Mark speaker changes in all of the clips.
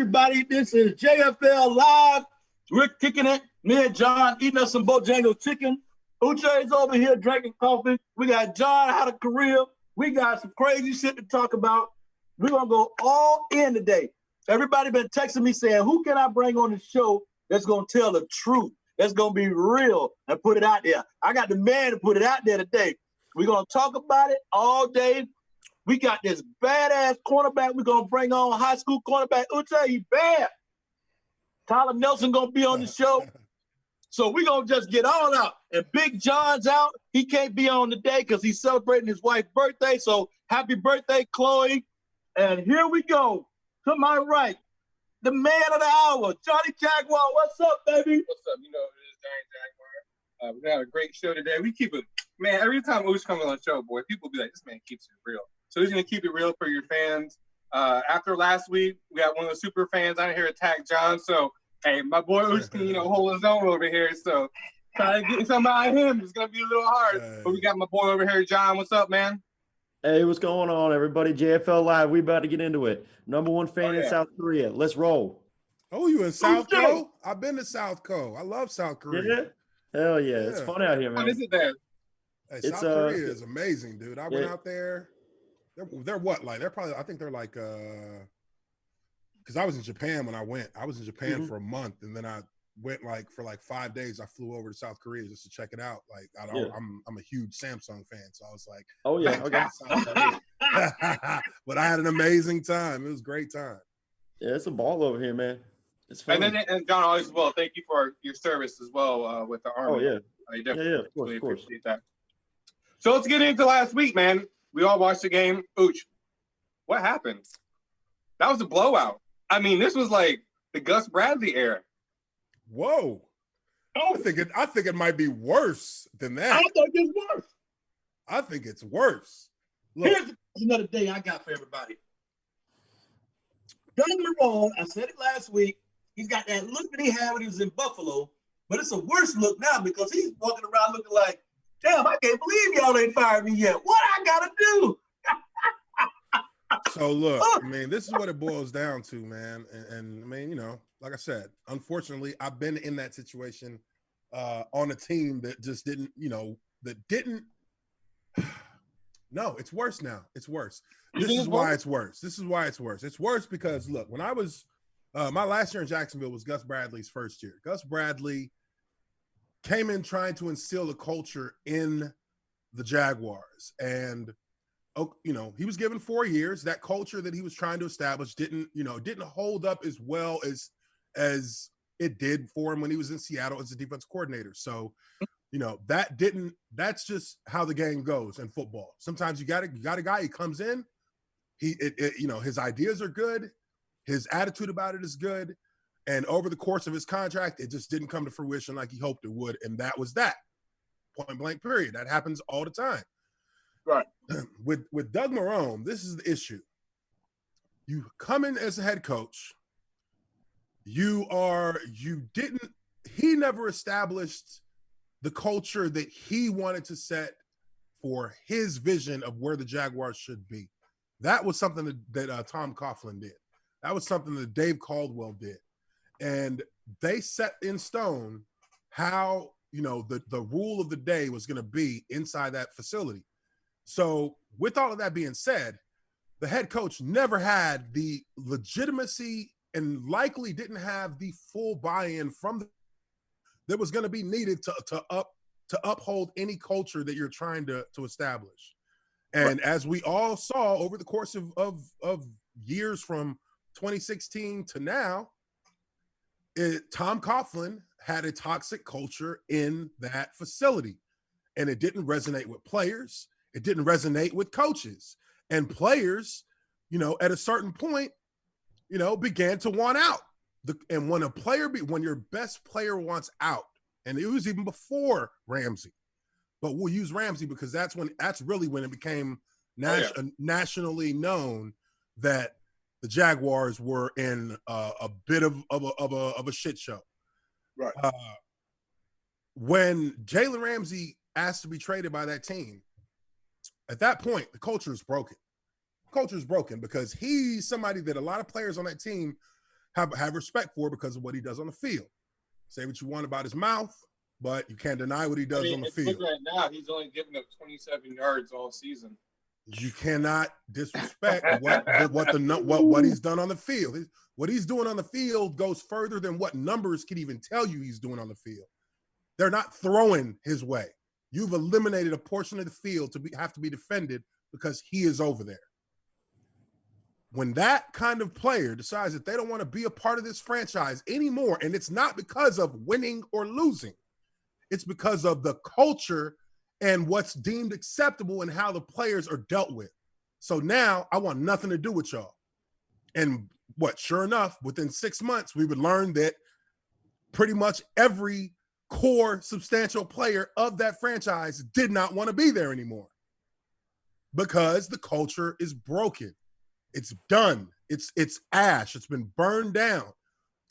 Speaker 1: everybody. This is JFL Live. We're kicking it. Me and John eating us some Bojangles chicken. Uche is over here drinking coffee. We got John had a career. We got some crazy shit to talk about. We're going to go all in today. Everybody been texting me saying, who can I bring on the show that's going to tell the truth, that's going to be real and put it out there? I got the man to put it out there today. We're going to talk about it all day. We got this badass cornerback we're going to bring on, high school cornerback. Uche, he bad. Tyler Nelson going to be on the show. So we're going to just get all out. And Big John's out. He can't be on today because he's celebrating his wife's birthday. So happy birthday, Chloe. And here we go. To my right, the man of the hour, Johnny Jaguar. What's up, baby?
Speaker 2: What's up? You know, it is Johnny Jaguar. We're going to have a great show today. We keep it, man, every time Uche comes on the show, boy, people be like, this man keeps it real. So he's going to keep it real for your fans. After last week, we got one of the super fans out here attack John. So, hey, my boy Uche can, hold his own over here. So, trying to get something out of him is going to be a little hard. But we got my boy over here, John. What's up, man?
Speaker 3: Hey, what's going on, everybody? JFL Live. We about to get into it. Number one fan in South Korea. Let's roll.
Speaker 4: Oh, you in South Korea? I've been to South Korea. I love South Korea.
Speaker 3: Yeah? Hell yeah. It's fun out here, man.
Speaker 2: What is it there?
Speaker 4: Hey, South Korea is amazing, dude. I went out there. They're what? Like, they're probably, I think they're like, because I was in Japan when I went. I was in Japan for a month, and then I went for 5 days. I flew over to South Korea just to check it out. Like, I'm a huge Samsung fan, so I was like,
Speaker 3: oh yeah,
Speaker 4: okay. But I had an amazing time. It was a great time.
Speaker 3: Yeah, it's a ball over here, man. It's fun.
Speaker 2: And John, always as well. Thank you for your service as well with the Army.
Speaker 3: Oh yeah,
Speaker 2: I definitely
Speaker 3: of course.
Speaker 2: appreciate that. So let's get into last week, man. We all watched the game. Uche, what happened? That was a blowout. I mean, this was like the Gus Bradley era.
Speaker 4: Whoa. I think it might be worse than that.
Speaker 1: I think it's worse.
Speaker 4: I think it's worse. Look.
Speaker 1: Here's another day I got for everybody. Don't get me wrong, I said it last week. He's got that look that he had when he was in Buffalo, but it's a worse look now because he's walking around looking like, damn, I can't believe y'all ain't fired me yet. What I gotta do?
Speaker 4: So look, I mean, this is what it boils down to, man. And I mean, like I said, unfortunately, I've been in that situation on a team that just didn't, no, it's worse now. It's worse. This is why it's worse. It's worse because, look, when I was, my last year in Jacksonville was Gus Bradley's first year. Gus Bradley came in trying to instill a culture in the Jaguars. And, he was given 4 years. That culture that he was trying to establish didn't hold up as well as it did for him when he was in Seattle as a defense coordinator. So, that's just how the game goes in football. Sometimes you got a guy, he comes in, his ideas are good, his attitude about it is good, and over the course of his contract, it just didn't come to fruition like he hoped it would, and that was that. Point blank period. That happens all the time.
Speaker 1: Right.
Speaker 4: With Doug Marrone, this is the issue. You come in as a head coach, he never established the culture that he wanted to set for his vision of where the Jaguars should be. That was something that Tom Coughlin did. That was something that Dave Caldwell did. And they set in stone how, the rule of the day was going to be inside that facility. So with all of that being said, the head coach never had the legitimacy and likely didn't have the full buy-in from that was going to be needed to uphold any culture that you're trying to establish. And as we all saw over the course of years from 2016 to now, Tom Coughlin had a toxic culture in that facility, and it didn't resonate with players. It didn't resonate with coaches, and players, at a certain point, began to want out. And when when your best player wants out, and it was even before Ramsey, but we'll use Ramsey because that's really when it became nationally known that the Jaguars were in a bit of a shit show.
Speaker 1: Right.
Speaker 4: When Jalen Ramsey asked to be traded by that team, at that point, the culture is broken. Culture is broken because he's somebody that a lot of players on that team have respect for because of what he does on the field. Say what you want about his mouth, but you can't deny what he does on the field.
Speaker 2: Right now, he's only given up 27 yards all season.
Speaker 4: You cannot disrespect what he's done on the field. What he's doing on the field goes further than what numbers can even tell you he's doing on the field. They're not throwing his way. You've eliminated a portion of the field to have to be defended because he is over there. When that kind of player decides that they don't want to be a part of this franchise anymore, and it's not because of winning or losing, it's because of the culture and what's deemed acceptable and how the players are dealt with. So now I want nothing to do with y'all. And sure enough, within 6 months, we would learn that pretty much every core substantial player of that franchise did not want to be there anymore because the culture is broken. It's done. It's ash. It's been burned down.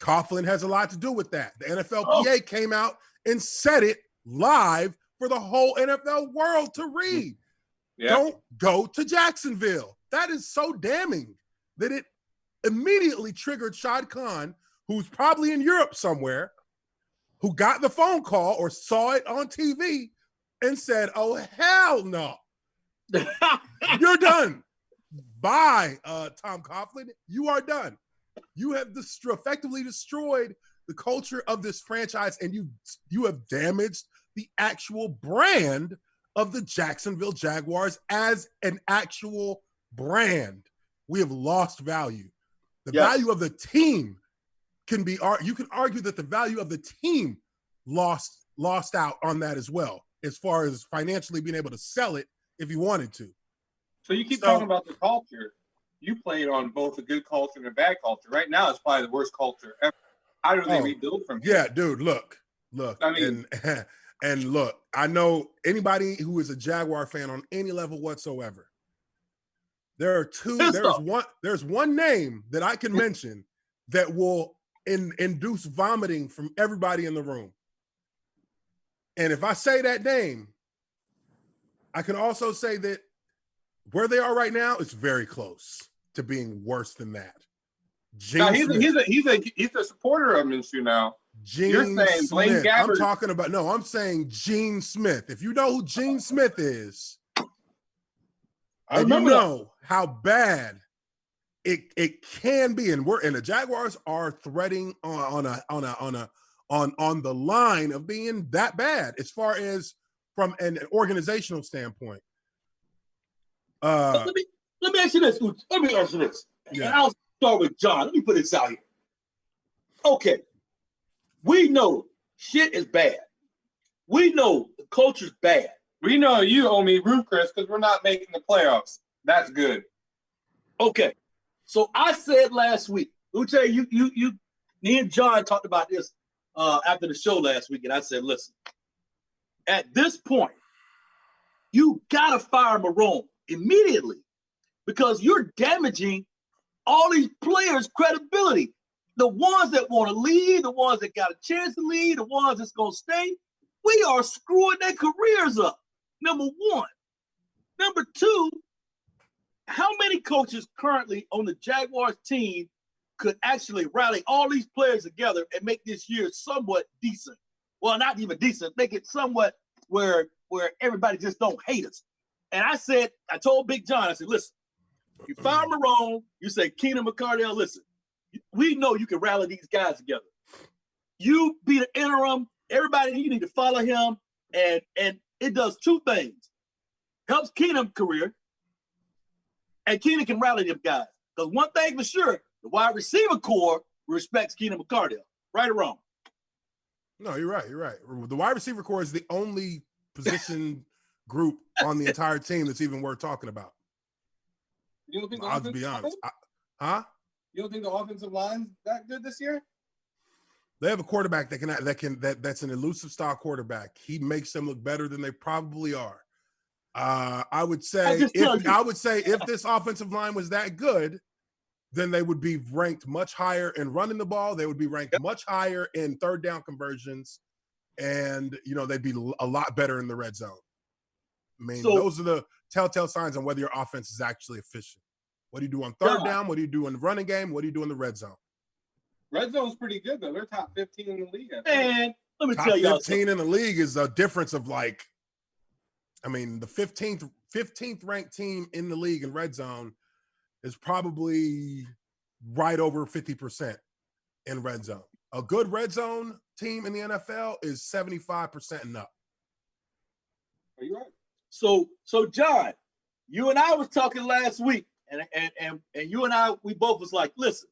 Speaker 4: Coughlin has a lot to do with that. The NFLPA came out and said it live for the whole NFL world to read. Yeah. Don't go to Jacksonville. That is so damning that it immediately triggered Shad Khan, who's probably in Europe somewhere, who got the phone call or saw it on TV and said, oh, hell no. You're done. Bye, Tom Coughlin. You are done. You have effectively destroyed the culture of this franchise, and you have damaged the actual brand of the Jacksonville Jaguars as an actual brand. We have lost value. The value of the team you can argue that the value of the team lost out on that as well, as far as financially being able to sell it if you wanted to.
Speaker 2: So you keep talking about the culture. You played on both a good culture and a bad culture. Right now, it's probably the worst culture ever. How do they rebuild from here?
Speaker 4: Yeah, dude, look. I mean, and look, I know anybody who is a Jaguar fan on any level whatsoever. There's one name that I can mention that will induce vomiting from everybody in the room. And if I say that name, I can also say that where they are right now is very close to being worse than that.
Speaker 2: Now, he's a supporter of Minshew now. You're saying Blaine
Speaker 4: Smith.
Speaker 2: Gabbert.
Speaker 4: I'm saying Gene Smith. If you know who Gene Smith is, and you know how bad it can be, and the Jaguars are threading on the line of being that bad as far as from an organizational standpoint.
Speaker 1: Let me ask you this. Yeah. And I'll start with John. Let me put this out here. Okay. We know shit is bad. We know the culture's bad.
Speaker 2: We know you owe me roof, Chris, because we're not making the playoffs. That's good.
Speaker 1: Okay. So I said last week, Uche, me and John talked about this after the show last week, and I said, listen, at this point, you gotta fire Marone immediately because you're damaging all these players' credibility. The ones that want to leave, the ones that got a chance to leave, the ones that's going to stay, we are screwing their careers up, number one. Number two, how many coaches currently on the Jaguars team could actually rally all these players together and make this year somewhat decent? Well, not even decent, make it somewhat where everybody just don't hate us. And I told Big John, I said, listen, you fire Marone, you say Keenan McCardell, listen, we know you can rally these guys together. You be the interim, everybody, you need to follow him, and it does two things. Helps Keenan's career, and Keenan can rally them guys. Because one thing for sure, the wide receiver core respects Keenan McCardell. Right or wrong?
Speaker 4: No, you're right. The wide receiver core is the only position group on the entire team that's even worth talking about.
Speaker 2: You don't think
Speaker 4: I'll be honest.
Speaker 2: You don't think the offensive line's that good this year?
Speaker 4: They have a quarterback that's an elusive style quarterback. He makes them look better than they probably are. I would say if this offensive line was that good, then they would be ranked much higher in running the ball. They would be ranked much higher in third down conversions, and they'd be a lot better in the red zone. I mean, those are the telltale signs on whether your offense is actually efficient. What do you do on third down? What do you do in the running game? What do you do in the red zone?
Speaker 2: Red Zone's pretty good though. They're top 15 in the league.
Speaker 1: Man, let me
Speaker 4: Top
Speaker 1: tell y'all
Speaker 4: 15
Speaker 1: something.
Speaker 4: in the league is a difference of like, I mean, the 15th ranked team in the league in red zone is probably right over 50% in red zone. A good red zone team in the NFL is 75% and up.
Speaker 2: Are you right?
Speaker 1: So John, you and I was talking last week, and you and I, we both was like, listen,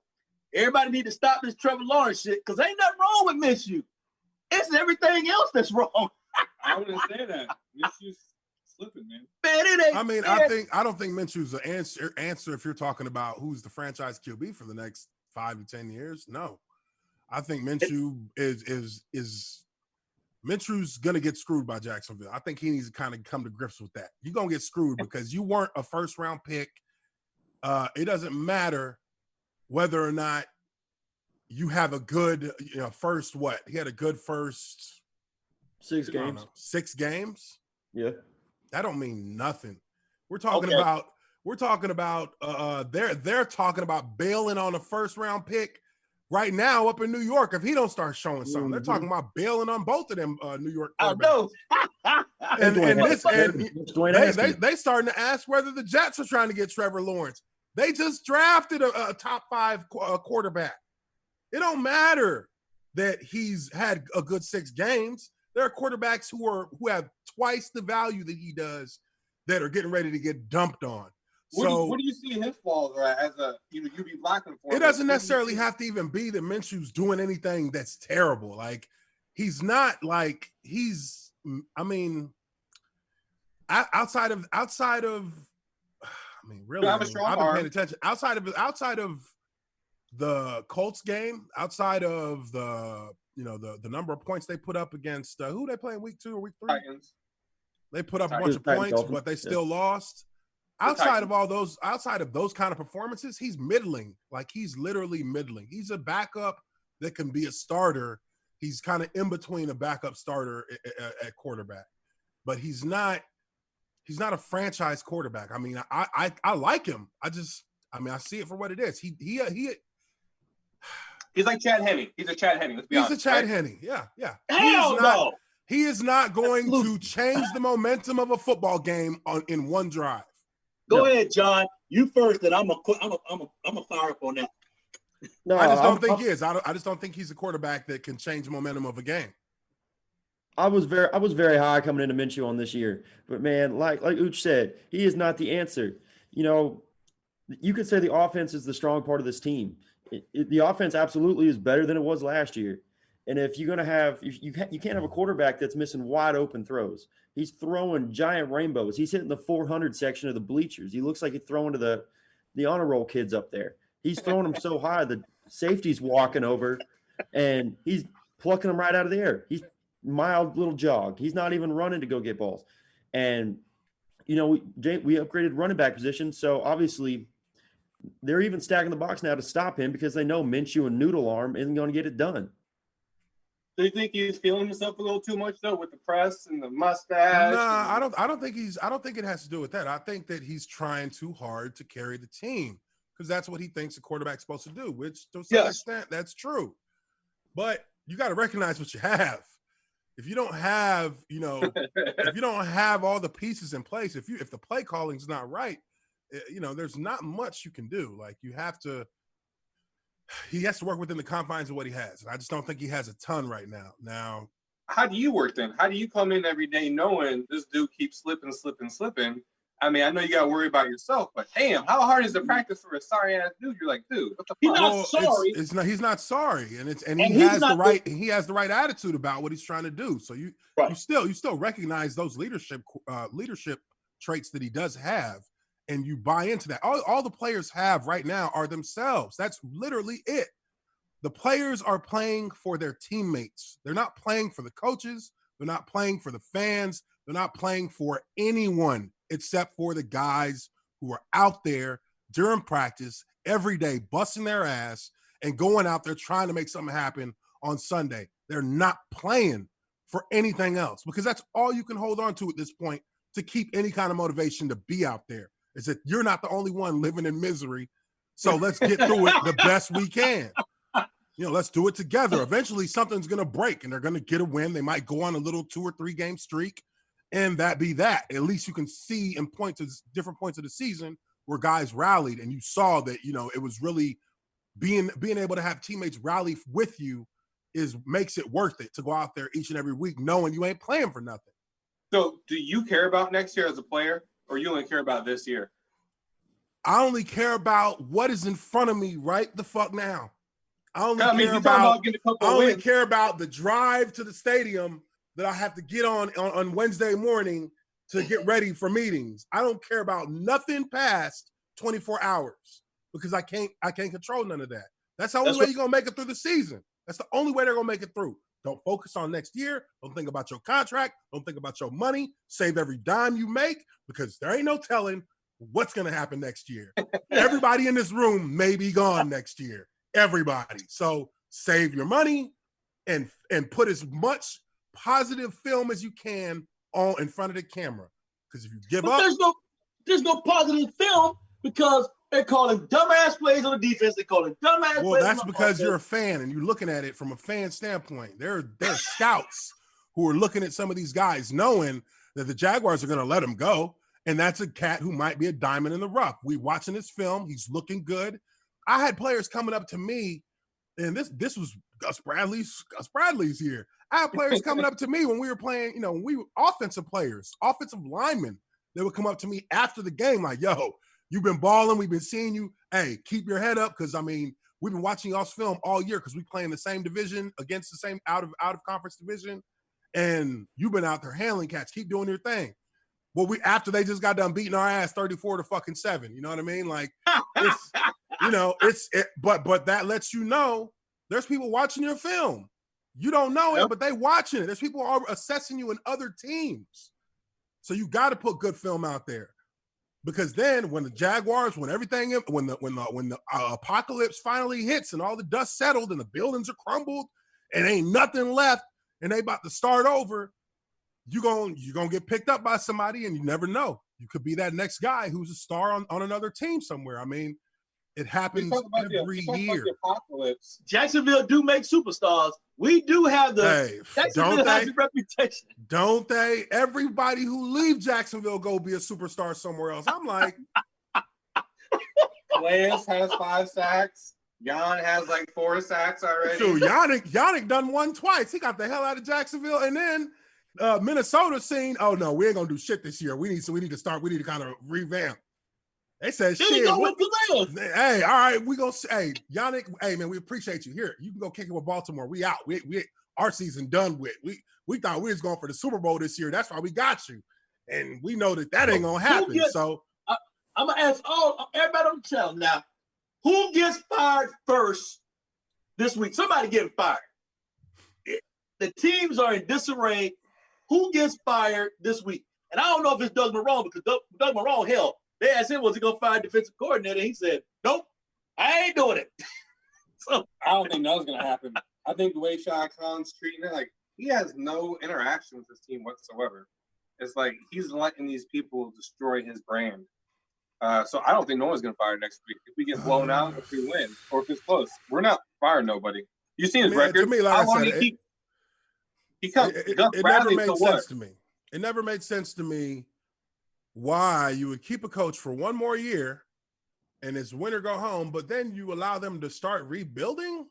Speaker 1: everybody need to stop this Trevor Lawrence shit, because ain't nothing wrong with Minshew. It's everything else that's wrong.
Speaker 2: I wouldn't say that. Minshew's slipping, man.
Speaker 1: Man, it ain't.
Speaker 4: I mean,
Speaker 1: man.
Speaker 4: I don't think Minshew's the answer if you're talking about who's the franchise QB for the next 5 to 10 years. No. I think Minshew is Minshew's gonna get screwed by Jacksonville. I think he needs to kind of come to grips with that. You're gonna get screwed because you weren't a first round pick. It doesn't matter whether or not you have a good, first what? He had a good first
Speaker 3: 6 games.
Speaker 4: 6 games.
Speaker 3: Yeah.
Speaker 4: That don't mean nothing. We're talking about they're talking about bailing on a first round pick right now up in New York if he don't start showing something. They're talking about bailing on both of them New York quarterbacks.
Speaker 1: I
Speaker 4: know. They starting to ask whether the Jets are trying to get Trevor Lawrence. They just drafted a top 5 quarterback. It don't matter that he's had a good 6 games. There are quarterbacks who have twice the value that he does that are getting ready to get dumped on.
Speaker 2: What do you see his flaws as a you be blocking for?
Speaker 4: It doesn't necessarily have to even be that Minshew's doing anything that's terrible. Like he's not like he's. I mean, outside of. I mean, really, I've been paying attention. Outside of the Colts game, outside of the number of points they put up against who they play in week 2 or week 3?
Speaker 2: Titans.
Speaker 4: They put up a bunch of points, but they still lost. Outside of those kind of performances, he's middling. Like he's literally middling. He's a backup that can be a starter. He's kind of in between a backup starter at quarterback, but he's not a franchise quarterback. I mean, I like him. I see it for what it is.
Speaker 2: He's like Chad Henne. He's a Chad Henne. Let's be honest.
Speaker 4: He's a Chad Henne. Yeah.
Speaker 1: Hell no.
Speaker 4: He is not going to change the momentum of a football game in one drive.
Speaker 1: Go ahead, John. You first, and I'm a fire up on that.
Speaker 4: No, I just don't think he is. I just don't think he's a quarterback that can change the momentum of a game.
Speaker 3: I was very high coming into Minshew on this year, but man, like Uche said, he is not the answer. You could say the offense is the strong part of this team. The offense absolutely is better than it was last year. And if you're going to have, you can't have a quarterback that's missing wide open throws. He's throwing giant rainbows. He's hitting the 400 section of the bleachers. He looks like he's throwing to the honor roll kids up there. He's throwing them so high, the safety's walking over and he's plucking them right out of the air. He's mild little jog. He's not even running to go get balls. And, we upgraded running back position. So obviously they're even stacking the box now to stop him because they know Minshew and Noodle Arm isn't going to get it done.
Speaker 2: Do you think he's feeling himself a little too much though with the press and the mustache?
Speaker 4: Nah, I don't think it has to do with that. I think that he's trying too hard to carry the team because that's what he thinks a quarterback's supposed to do, which to some extent that's true. But you got to recognize what you have. If you don't have, if you don't have all the pieces in place, if the play calling's not right, there's not much you can do. Like he has to work within the confines of what he has. I just don't think he has a ton right now. Now,
Speaker 2: how do you work then? How do you come in every day knowing this dude keeps slipping? I mean, I know you got to worry about yourself, but damn, how hard is the practice for a sorry ass dude? You're like, dude, what the fuck?
Speaker 1: He's not sorry.
Speaker 4: He's not sorry, and he has the right attitude about what he's trying to do. So you still recognize those leadership traits that he does have. And you buy into that. All the players have right now are themselves. That's literally it. The players are playing for their teammates. They're not playing for the coaches. They're not playing for the fans. They're not playing for anyone except for the guys who are out there during practice every day, busting their ass and going out there trying to make something happen on Sunday. They're not playing for anything else because that's all you can hold on to at this point to keep any kind of motivation to be out there. Is that you're not the only one living in misery. So let's get through it the best we can. let's do it together. Eventually, something's going to break, and they're going to get a win. They might go on a little 2 or 3 game streak, and that be that. At least you can see and point to different points of the season where guys rallied, and you saw that, it was really being able to have teammates rally with you makes it worth it to go out there each and every week knowing you ain't playing for nothing.
Speaker 2: So do you care about next year as a player, or you only care about this year?
Speaker 4: I only care about what is in front of me right the fuck now. I only care about the drive to the stadium that I have to get on Wednesday morning to get ready for meetings. I don't care about nothing past 24 hours because I can't control none of that. That's the only way you're going to make it through the season. That's the only way they're going to make it through. Don't focus on next year. Don't think about your contract. Don't think about your money. Save every dime you make because there ain't no telling what's going to happen next year. Everybody in this room may be gone next year. Everybody. So save your money and put as much positive film as you can on in front of the camera. Because if you give up,
Speaker 1: there's no positive film because they're calling dumbass plays on the defense. They're calling dumbass plays.
Speaker 4: Well, that's because you're a fan and you're looking at it from a fan standpoint. There are scouts who are looking at some of these guys knowing that the Jaguars are going to let them go. And that's a cat who might be a diamond in the rough. We watching this film. He's looking good. I had players coming up to me, and this was Gus Bradley's year. I had players coming up to me when we were playing, when we were offensive players, offensive linemen. They would come up to me after the game like, yo, you've been balling. We've been seeing you. Hey, keep your head up because, we've been watching y'all's film all year because we play in the same division against the same out of conference division, and you've been out there handling cats. Keep doing your thing. Well, after they just got done beating our ass 34-7, you know what I mean? Like, but that lets you know there's people watching your film. You don't know it, but they watching it. There's people are assessing you in other teams. So you got to put good film out there because then when the Jaguars, when the apocalypse finally hits and all the dust settled and the buildings are crumbled and ain't nothing left and they about to start over, you're gonna get picked up by somebody, and you never know. You could be that next guy who's a star on another team somewhere. It happens every year.
Speaker 1: Jacksonville do make superstars. We do have Jacksonville has a reputation.
Speaker 4: Don't they? Everybody who leave Jacksonville go be a superstar somewhere else. I'm like,
Speaker 2: Lance has 5 sacks. Jan has like 4 sacks already.
Speaker 4: Dude, Yannick done one twice. He got the hell out of Jacksonville, and then Minnesota seen, oh no, we ain't gonna do shit this year. We need to kind of revamp. They said shit. Hey, all right, we gonna say, Yannick, hey man, we appreciate you. Here, you can go kick it with Baltimore. We out. We our season done with. We thought we was going for the Super Bowl this year. That's why we got you. And we know that ain't gonna happen. So
Speaker 1: I'm gonna ask everybody on the channel now, who gets fired first this week? Somebody getting fired. The teams are in disarray. Who gets fired this week? And I don't know if it's Doug Marrone because Doug Marrone, hell, they asked him, was he going to fire defensive coordinator? He said, nope, I ain't doing it.
Speaker 2: So I don't think that's going to happen. I think the way Shad Khan's treating it, like, he has no interaction with his team whatsoever. It's like he's letting these people destroy his brand. So I don't think no one's going to fire next week. If we get blown out, if we win, or if it's close, we're not firing nobody. You seen his record?
Speaker 4: To me, like I said, it never made sense to me. It never made sense to me why you would keep a coach for one more year and it's win or go home, but then you allow them to start rebuilding.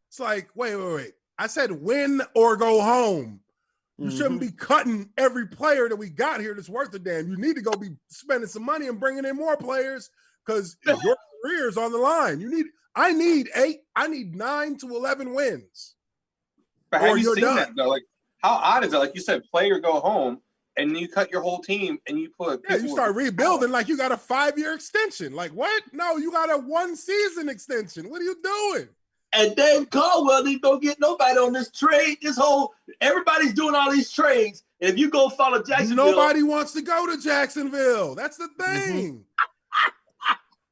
Speaker 4: It's like, wait. I said win or go home. You shouldn't be cutting every player that we got here that's worth a damn. You need to go be spending some money and bringing in more players because your career is on the line. I need 9 to 11 wins.
Speaker 2: But have you seen that though? Like, how odd is that? Like you said, play or go home, and you cut your whole team, and you put
Speaker 4: you start rebuilding like you got a 5-year extension. Like what? No, you got a 1-season extension. What are you doing?
Speaker 1: And Dave Caldwell didn't go get nobody on this trade. Everybody's doing all these trades. And if you go follow Jacksonville,
Speaker 4: nobody wants to go to Jacksonville. That's the thing.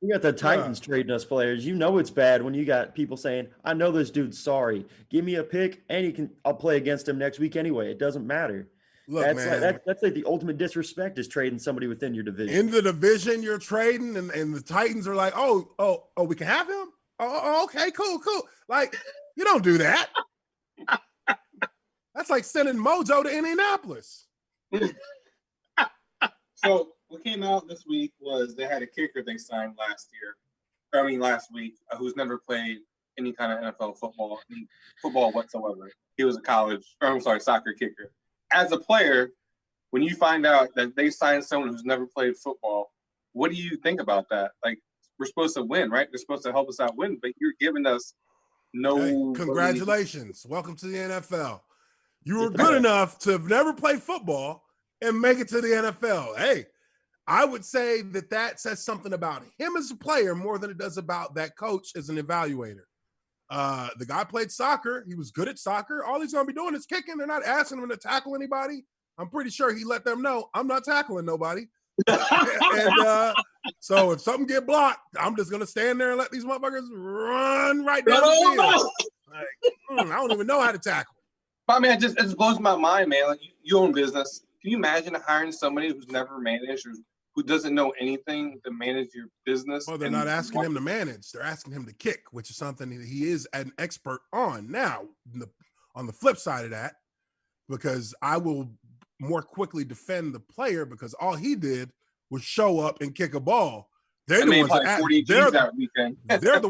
Speaker 3: You got the Titans trading us players. You know it's bad when you got people saying, I know this dude's sorry. Give me a pick, and I'll play against him next week anyway. It doesn't matter.
Speaker 4: Look,
Speaker 3: that's like the ultimate disrespect is trading somebody within your division.
Speaker 4: In the division you're trading, and the Titans are like, oh, we can have him? Oh, okay, cool. Like, you don't do that. That's like sending Mojo to Indianapolis.
Speaker 2: So what came out this week was they had a kicker they signed last week, who's never played any kind of NFL football whatsoever. He was a soccer kicker. As a player, when you find out that they signed someone who's never played football, what do you think about that? Like, we're supposed to win, right? They're supposed to help us out win, but you're giving us no.
Speaker 4: Hey, congratulations. Welcome to the NFL. You were good enough to have never played football and make it to the NFL. Hey, I would say that says something about him as a player more than it does about that coach as an evaluator. The guy played soccer. He was good at soccer. All he's going to be doing is kicking. They're not asking him to tackle anybody. I'm pretty sure he let them know, I'm not tackling nobody. And so if something get blocked, I'm just going to stand there and let these motherfuckers run right down the field. Like, I don't even know how to tackle.
Speaker 2: But, man, it just blows my mind, man. Like, you own business. Can you imagine hiring somebody who's never managed or who doesn't know anything to manage your business?
Speaker 4: Well, they're not asking him to manage. They're asking him to kick, which is something that he is an expert on. Now, on the flip side of that, because I will more quickly defend the player because all he did was show up and kick a ball. They're the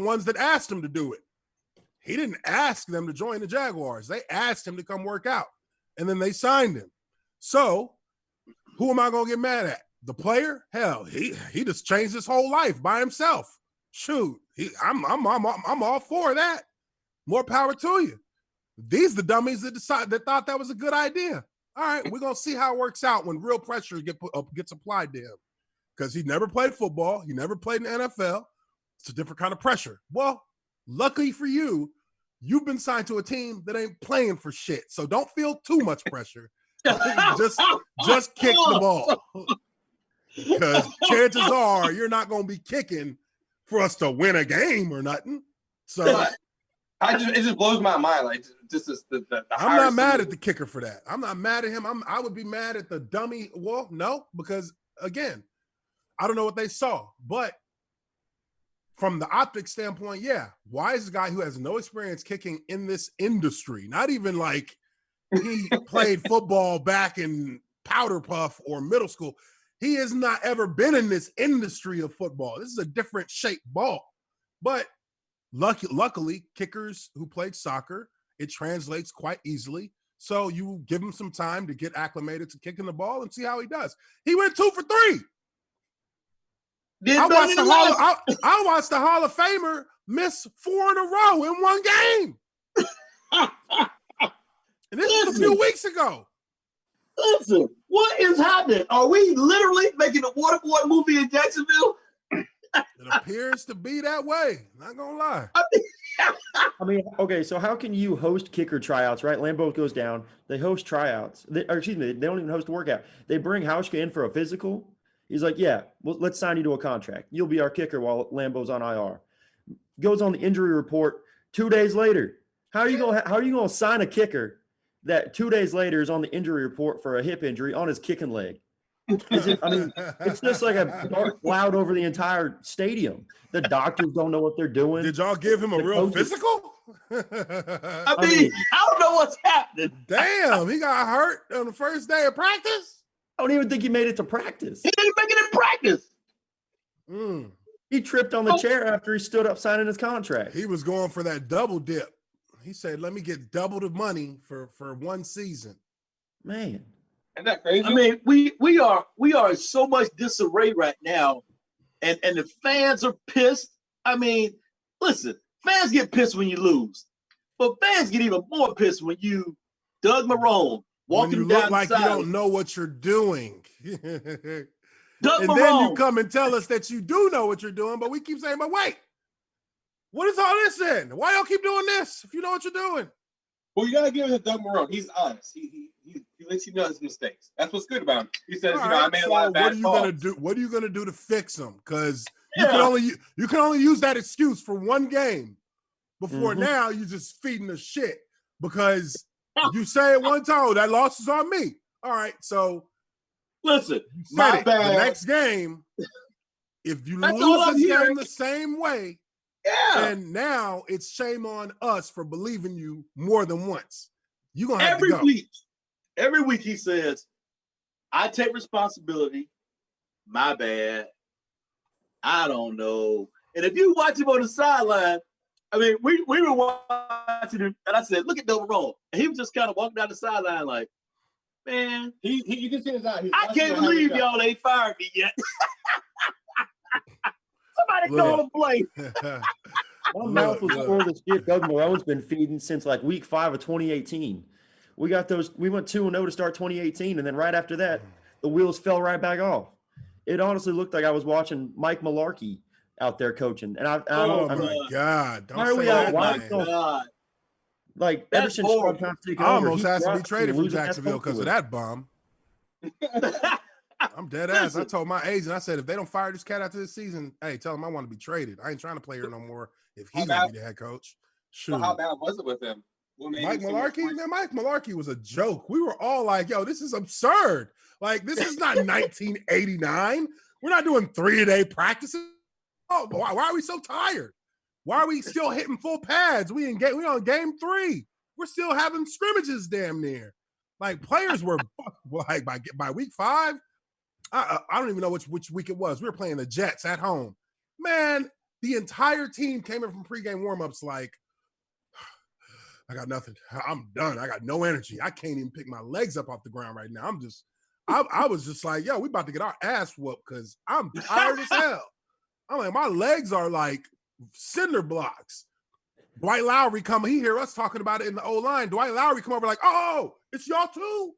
Speaker 4: ones that asked him to do it. He didn't ask them to join the Jaguars. They asked him to come work out, and then they signed him. So who am I going to get mad at? The player? Hell, he just changed his whole life by himself. Shoot, I'm all for that. More power to you. These the dummies that thought that was a good idea. All right, we're gonna see how it works out when real pressure gets applied to him, because he never played football. He never played in the NFL. It's a different kind of pressure. Well, luckily for you, you've been signed to a team that ain't playing for shit. So don't feel too much pressure. just kick the ball. Because chances are you're not going to be kicking for us to win a game or nothing. So
Speaker 2: it just blows my mind. Like, just
Speaker 4: I'm not mad at the kicker for that. I'm not mad at him. I would be mad at the dummy. Well, no, because again, I don't know what they saw, but from the optics standpoint, yeah. Why is a guy who has no experience kicking in this industry, not even like he played football back in Powder Puff or middle school, he has not ever been in this industry of football. This is a different shaped ball. But luckily, kickers who played soccer, it translates quite easily. So you give him some time to get acclimated to kicking the ball and see how he does. He went 2 for 3. I watched the Hall of Famer miss 4 in a row in one game. And this was a few weeks ago.
Speaker 1: Listen, what is happening? Are we literally making a waterboard movie in Jacksonville?
Speaker 4: It appears to be that way. Not gonna lie.
Speaker 3: I mean, okay, so how can you host kicker tryouts, right? Lambeau goes down. They host tryouts. They don't even host a workout. They bring Hauschka in for a physical. He's like, yeah, well, let's sign you to a contract. You'll be our kicker while Lambeau's on IR. Goes on the injury report 2 days later. How are you gonna sign a kicker that 2 days later is on the injury report for a hip injury on his kicking leg? It's just like a dark cloud over the entire stadium. The doctors don't know what they're doing.
Speaker 4: Did y'all give him a real physical?
Speaker 1: I mean, I don't know what's happening.
Speaker 4: Damn, he got hurt on the first day of practice?
Speaker 3: I don't even think he made it to practice.
Speaker 1: He didn't make it in practice.
Speaker 3: He tripped on the chair after he stood up signing his contract.
Speaker 4: He was going for that double dip. He said, let me get double the money for one season.
Speaker 3: Man.
Speaker 2: Isn't that crazy?
Speaker 1: I mean, we are in so much disarray right now, and the fans are pissed. I mean, listen, fans get pissed when you lose, but fans get even more pissed when you Doug Marrone walking
Speaker 4: when you
Speaker 1: down
Speaker 4: look like
Speaker 1: the
Speaker 4: you don't know what you're doing.
Speaker 1: Doug
Speaker 4: and
Speaker 1: Marrone.
Speaker 4: Then you come and tell us that you do know what you're doing, but we keep saying, but wait, what is all this then? Why y'all keep doing this if you know what you're doing?
Speaker 2: Well, you gotta give it to Doug Marrone. He's honest. He lets you know his mistakes. That's what's good about him. He says, I made a lot of bad calls.
Speaker 4: What are you gonna do to fix them? Because you can only use that excuse for one game. Before now, you're just feeding the shit because you say it one time, that loss is on me. All right, so
Speaker 1: listen, my bad.
Speaker 4: The next game, if you lose this game the same way,
Speaker 1: Yeah.
Speaker 4: And now it's shame on us for believing you more than once. You're going to have to go.
Speaker 1: Every week he says, I take responsibility. My bad. I don't know. And if you watch him on the sideline, I mean, we were watching him, and I said, look at Double Roll. And he was just kind of walking down the sideline like, man,
Speaker 2: you can see his eye.
Speaker 1: I can't believe y'all ain't fired me yet. Somebody call him play.
Speaker 3: My mouth was full of the shit Doug Marone's been feeding since like week 5 of 2018. We went 2-0 to start 2018, and then right after that, the wheels fell right back off. It honestly looked like I was watching Mike Malarkey out there coaching. And
Speaker 4: my God. Don't
Speaker 3: why are we
Speaker 4: say that,
Speaker 3: out?
Speaker 1: God.
Speaker 3: Like,
Speaker 1: That's
Speaker 3: ever since
Speaker 1: horrible.
Speaker 3: Sean taken
Speaker 4: I
Speaker 3: over,
Speaker 4: almost
Speaker 3: he
Speaker 4: asked to be
Speaker 3: dropped
Speaker 4: traded
Speaker 3: and
Speaker 4: from
Speaker 3: losing that
Speaker 4: Jacksonville
Speaker 3: phone
Speaker 4: because of
Speaker 3: to
Speaker 4: that bomb. I'm dead ass. I told my agent, I said, if they don't fire this cat after this season, hey, tell him I want to be traded. I ain't trying to play here no more if he's going to be the head coach. Shoot.
Speaker 2: So how bad was it with him?
Speaker 4: Mike Malarkey? Man, Mike Malarkey was a joke. We were all like, yo, this is absurd. Like, this is not 1989. We're not doing 3-a-day practices. Oh, why are we so tired? Why are we still hitting full pads? We on game 3. We're still having scrimmages damn near. Like, players were like by week 5. I don't even know which week it was. We were playing the Jets at home. Man, the entire team came in from pregame warmups like, I got nothing. I'm done. I got no energy. I can't even pick my legs up off the ground right now. I was just like, yo, we about to get our ass whooped because I'm tired as hell. I'm like, my legs are like cinder blocks. Dwight Lowry he hear us talking about it in the O-line. Dwight Lowry come over like, oh, it's y'all too?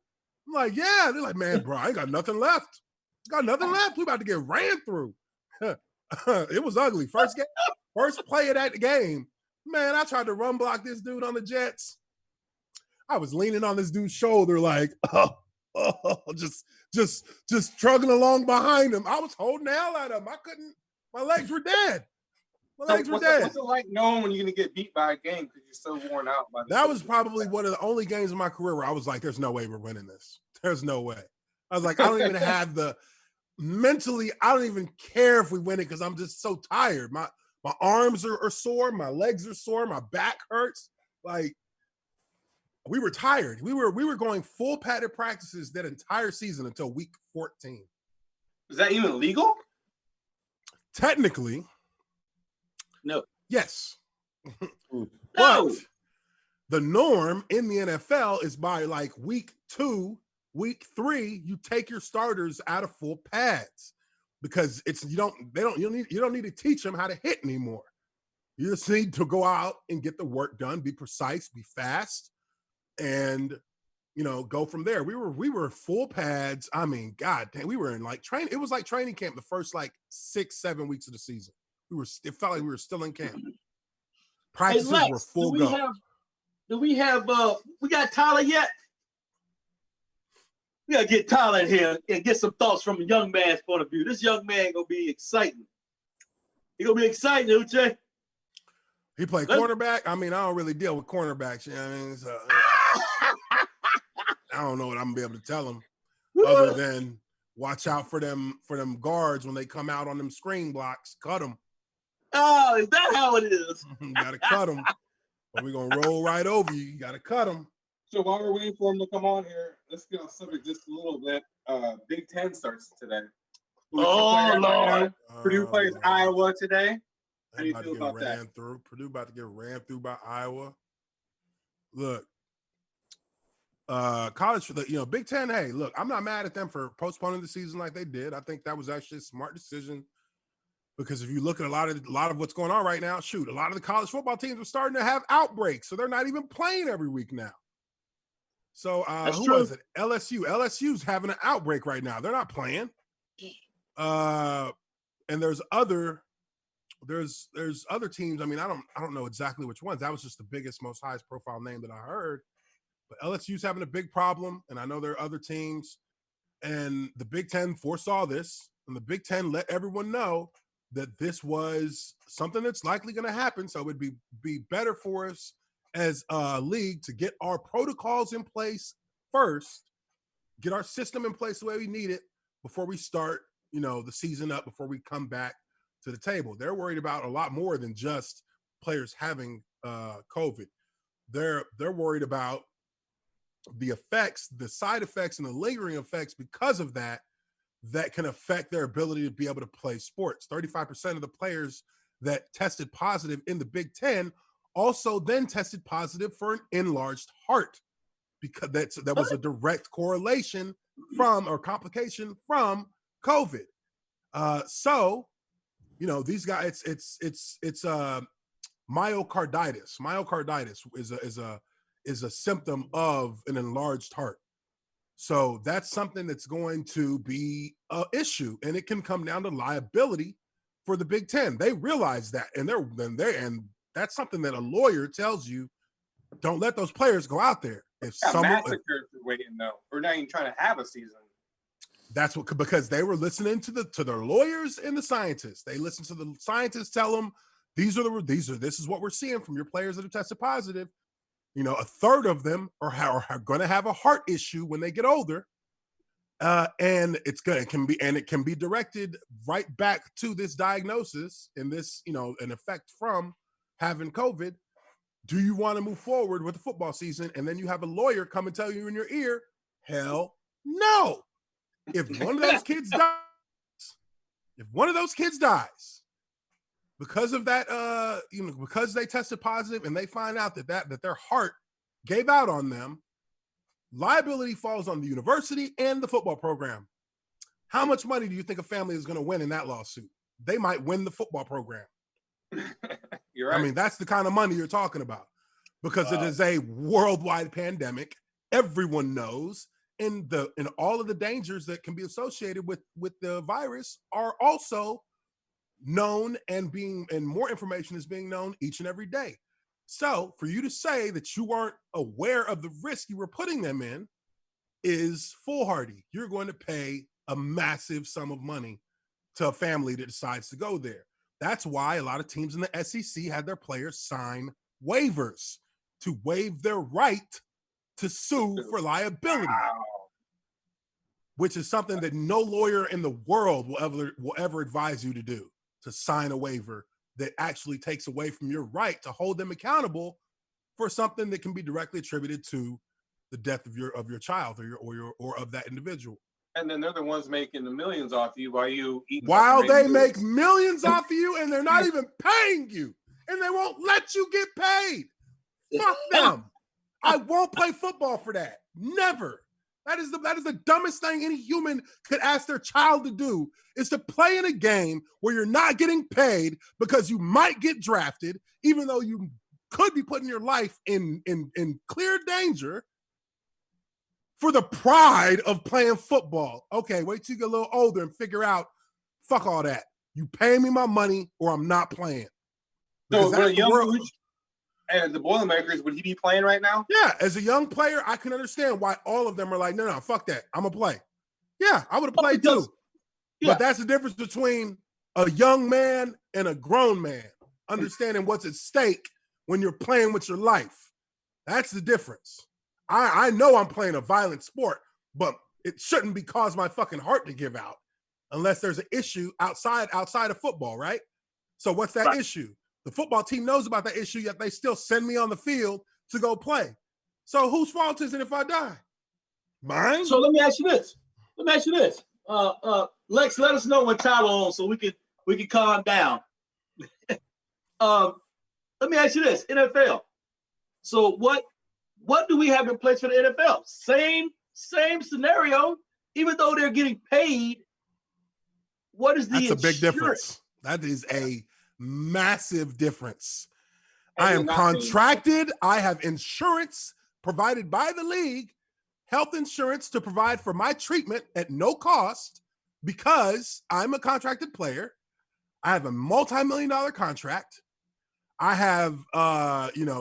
Speaker 4: I'm like, yeah. They're like, man, bro, I ain't got nothing left. Got nothing left. We about to get ran through. It was ugly. First play of that game. Man, I tried to run block this dude on the Jets. I was leaning on this dude's shoulder like, just struggling along behind him. I was holding the hell out of him. I couldn't. My legs were dead. What's
Speaker 2: it like knowing when you're going to get beat by a game because you're so worn out?
Speaker 4: That was probably one of the only games in my career where I was like, there's no way we're winning this. There's no way. I was like, I don't even have mentally, I don't even care if we win it because I'm just so tired. My arms are sore. My legs are sore. My back hurts. Like, we were tired. We were going full padded practices that entire season until week 14.
Speaker 2: Is that even legal?
Speaker 4: Technically,
Speaker 1: no.
Speaker 4: Yes.
Speaker 1: No.
Speaker 4: But the norm in the NFL is by like week 2, week 3, you take your starters out of full pads because you don't need to teach them how to hit anymore. You just need to go out and get the work done, be precise, be fast, and go from there. We were full pads. I mean, God damn, we were in like training. It was like training camp the first like 6-7 weeks of the season. It felt like we were still in camp. Practices were full go.
Speaker 1: We got Tyler yet? We gotta get Tyler in here and get some thoughts from a young man's point of view. This young man gonna be exciting. He gonna be exciting, Uche.
Speaker 4: He played cornerback. I mean, I don't really deal with cornerbacks. You know what I mean? So, I don't know what I'm gonna be able to tell him other than watch out for them guards when they come out on them screen blocks. Cut them.
Speaker 1: Oh, is that how it is?
Speaker 4: You gotta cut them. Or we're gonna roll right over you. You gotta cut them.
Speaker 2: So while we're waiting for him to come on here, let's get off subject just a little bit. Big Ten starts today.
Speaker 1: Oh, Lord.
Speaker 2: Purdue plays Iowa today. How do you feel about that?
Speaker 4: Purdue about to get ran through by Iowa. Look, college, Big Ten, hey, look, I'm not mad at them for postponing the season like they did. I think that was actually a smart decision because if you look at a lot of what's going on right now, shoot, a lot of the college football teams are starting to have outbreaks, so they're not even playing every week now. So who was it? LSU. LSU's having an outbreak right now. They're not playing. And there's other teams. I mean, I don't know exactly which ones. That was just the biggest, most highest profile name that I heard. But LSU's having a big problem, and I know there are other teams. And the Big Ten foresaw this, and the Big Ten let everyone know that this was something that's likely going to happen. So it would be better for us as a league to get our protocols in place first, get our system in place the way we need it before we start, the season up, before we come back to the table. They're worried about a lot more than just players having COVID. They're worried about the effects, the side effects, and the lingering effects because of that can affect their ability to be able to play sports. 35% of the players that tested positive in the Big Ten also then tested positive for an enlarged heart, because that was a direct correlation from, or complication from, COVID. So, you know, these guys, it's myocarditis. Myocarditis is a symptom of an enlarged heart. So that's something that's going to be an issue, and it can come down to liability for the Big Ten. They realize that, and and that's something that a lawyer tells you: don't let those players go out there. If someone
Speaker 2: massacred for waiting though, or not even trying to have a season.
Speaker 4: That's what, because they were listening to their lawyers and the scientists. They listened to the scientists tell them this is what we're seeing from your players that have tested positive. You know, a third of them are going to have a heart issue when they get older, and it can be directed right back to this diagnosis and this, you know, an effect from having COVID. Do you want to move forward with the football season? And then you have a lawyer come and tell you in your ear, hell no. If one of those kids dies because of that, because they tested positive and they find out that their heart gave out on them, liability falls on the university and the football program. How much money do you think a family is going to win in that lawsuit? They might win the football program.
Speaker 2: You're right.
Speaker 4: I mean, that's the kind of money you're talking about, because it is a worldwide pandemic. Everyone knows, and all of the dangers that can be associated with the virus are also known, and more information is being known each and every day. So for you to say that you weren't aware of the risk you were putting them in is foolhardy. You're going to pay a massive sum of money to a family that decides to go there. That's why a lot of teams in the SEC had their players sign waivers to waive their right to sue for liability.
Speaker 2: Wow.
Speaker 4: Which is something that no lawyer in the world will ever advise you to do, to sign a waiver that actually takes away from your right to hold them accountable for something that can be directly attributed to the death of your child or of that individual.
Speaker 2: And then they're the ones making the millions off you
Speaker 4: while they make millions off of you, and they're not even paying you, and they won't let you get paid. Fuck them. I won't play football for that. Never. That is the dumbest thing any human could ask their child to do, is to play in a game where you're not getting paid because you might get drafted, even though you could be putting your life in clear danger, for the pride of playing football. Okay, wait till you get a little older and figure out, fuck all that. You pay me my money or I'm not playing.
Speaker 2: So and the Boilermakers, would he be playing right now?
Speaker 4: Yeah, as a young player, I can understand why all of them are like, no, fuck that. I'm going to play. Yeah, I would have played too. Yeah. But that's the difference between a young man and a grown man, understanding what's at stake when you're playing with your life. That's the difference. I know I'm playing a violent sport, but it shouldn't be cause my fucking heart to give out unless there's an issue outside of football, right? So what's that issue? The football team knows about that issue, yet they still send me on the field to go play. So whose fault is it if I die? Mine?
Speaker 1: So let me ask you this. Lex, let us know when Tyler on so we can calm down. Let me ask you this, NFL. So what do we have in place for the NFL? Same scenario, even though they're getting paid. What is the
Speaker 4: That's
Speaker 1: insurance?
Speaker 4: A big difference. That is a massive difference. I am contracted. I have insurance provided by the league, health insurance to provide for my treatment at no cost because I'm a contracted player. I have a multi-million-dollar contract. I have,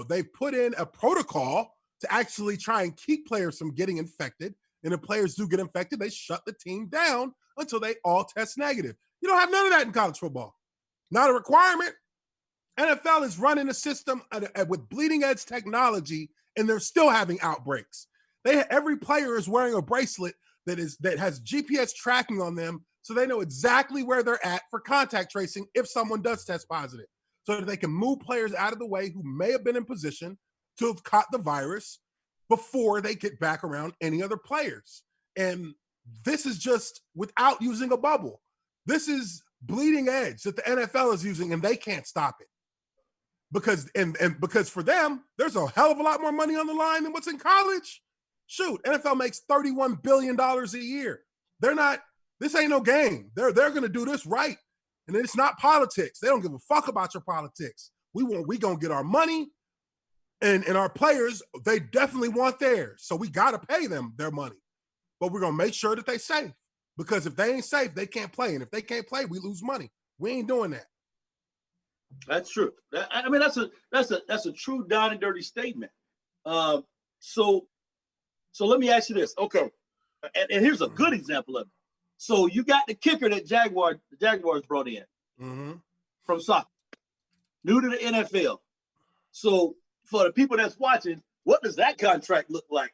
Speaker 4: they've put in a protocol to actually try and keep players from getting infected. And if players do get infected, they shut the team down until they all test negative. You don't have none of that in college football. Not a requirement. NFL is running a system with bleeding edge technology, and they're still having outbreaks. Every player is wearing a bracelet that has GPS tracking on them so they know exactly where they're at for contact tracing if someone does test positive, so that they can move players out of the way who may have been in position to have caught the virus before they get back around any other players. And this is just without using a bubble. This is bleeding edge that the NFL is using, and they can't stop it. Because because for them, there's a hell of a lot more money on the line than what's in college. Shoot, NFL makes $31 billion a year. This ain't no game. They're gonna do this right. And it's not politics. They don't give a fuck about your politics. We gonna get our money, and our players, they definitely want theirs. So we gotta pay them their money. But we're gonna make sure that they safe. Because if they ain't safe, they can't play. And if they can't play, we lose money. We ain't doing that.
Speaker 1: That's true. I mean, that's a true down and dirty statement. So let me ask you this. Okay. And here's a good example of it. So you got the kicker that the Jaguars brought in from soccer, new to the NFL. So for the people that's watching, what does that contract look like?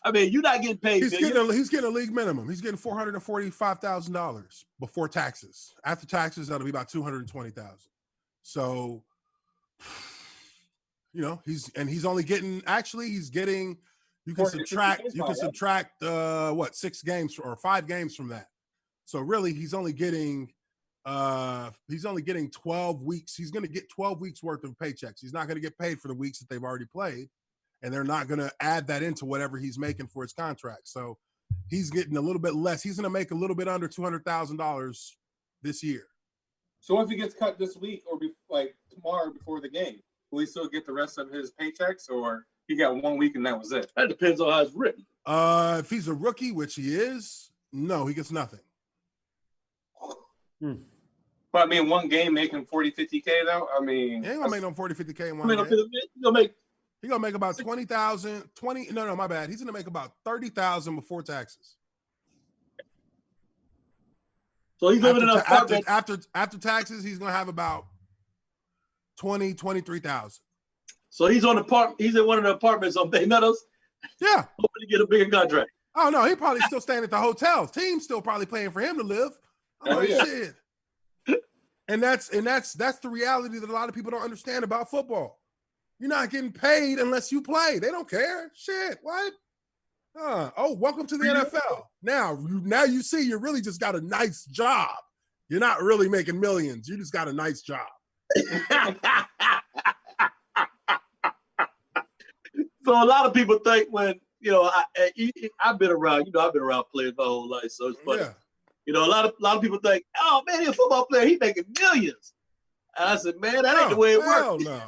Speaker 1: I mean, you're not getting paid.
Speaker 4: He's getting a league minimum. He's getting $445,000 before taxes. After taxes, that'll be about $220,000. So, you know, he's only getting. Actually, he's getting. You can subtract 6 games or 5 games from that. So really, he's only getting 12 weeks. He's going to get 12 weeks worth of paychecks. He's not going to get paid for the weeks that they've already played. And they're not going to add that into whatever he's making for his contract. So he's getting a little bit less. He's going to make a little bit under $200,000 this year.
Speaker 2: So if he gets cut this week or tomorrow before the game, will he still get the rest of his paychecks, or he got 1 week and that was it?
Speaker 1: That depends on how it's written.
Speaker 4: If he's a rookie, which he is, no, he gets nothing.
Speaker 2: But I mean, one game making 40, 50K though. I mean,
Speaker 4: he ain't gonna make no 40, 50K in one game. He's gonna make about 20,000. No, my bad. He's gonna make about 30,000 before taxes.
Speaker 1: So he's living in an apartment.
Speaker 4: After taxes, he's gonna have about 23,000.
Speaker 1: So he's on he's in one of the apartments on Bay Meadows.
Speaker 4: Yeah.
Speaker 1: Hoping to get a bigger contract.
Speaker 4: Oh no, he probably still staying at the hotel. Team's still probably paying for him to live. Oh yeah. Shit. And that's the reality that a lot of people don't understand about football. You're not getting paid unless you play. They don't care. Shit. What? Welcome to the NFL. Now you see you really just got a nice job. You're not really making millions. You just got a nice job.
Speaker 1: So a lot of people think when, I've been around players my whole life, so it's funny. Yeah. A lot of people think, oh man, he's a football player, he's making millions. And I said, man, that ain't the way it works.
Speaker 4: No.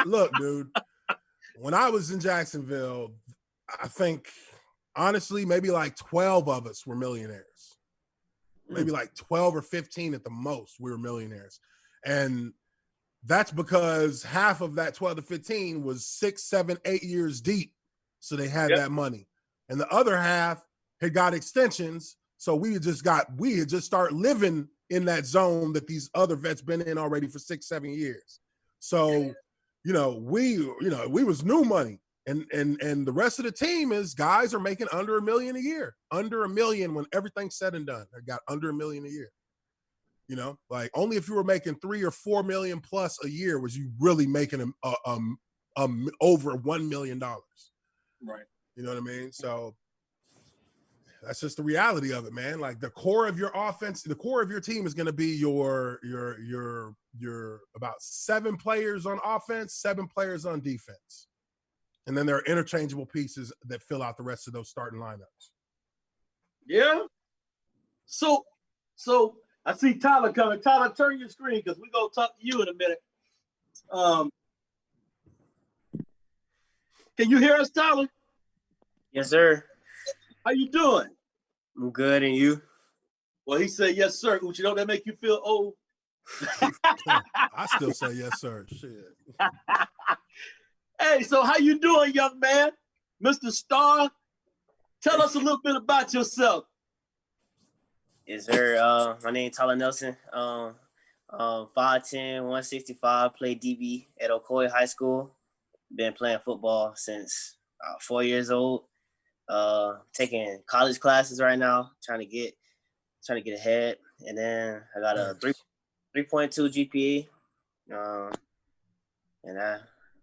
Speaker 4: Look, dude, when I was in Jacksonville, I think, honestly, maybe like 12 of us were millionaires. Maybe like 12 or 15 at the most, we were millionaires. And that's because half of that 12 to 15 was 6, 7, 8 years deep. So they had that money. And the other half had got extensions. So we had just started living in that zone that these other vets been in already for 6, 7 years. So, we was new money. And the rest of the team is guys are making under $1 million a year. Under $1 million when everything's said and done. They got under $1 million a year. Like only if you were making $3 or $4 million plus a year was you really making over $1 million.
Speaker 2: Right.
Speaker 4: You know what I mean? So that's just the reality of it, man. Like the core of your offense, the core of your team is going to be your about 7 players on offense, 7 players on defense. And then there are interchangeable pieces that fill out the rest of those starting lineups.
Speaker 1: Yeah. So I see Tyler coming. Tyler, turn your screen because we're going to talk to you in a minute. Can you hear us, Tyler?
Speaker 5: Yes, sir.
Speaker 1: How you doing?
Speaker 5: I'm good, and you?
Speaker 1: Well, he said, yes, sir. Uche, don't that make you feel old?
Speaker 4: I still say yes, sir. Shit.
Speaker 1: Hey, so how you doing, young man? Mr. Star, tell us a little bit about yourself.
Speaker 5: Yes, sir. My name is Tyler Nelson. 5'10", 165, played DB at Ocoee High School. Been playing football since 4 years old. taking college classes right now, trying to get ahead. And then I got a 3.2 GPA. And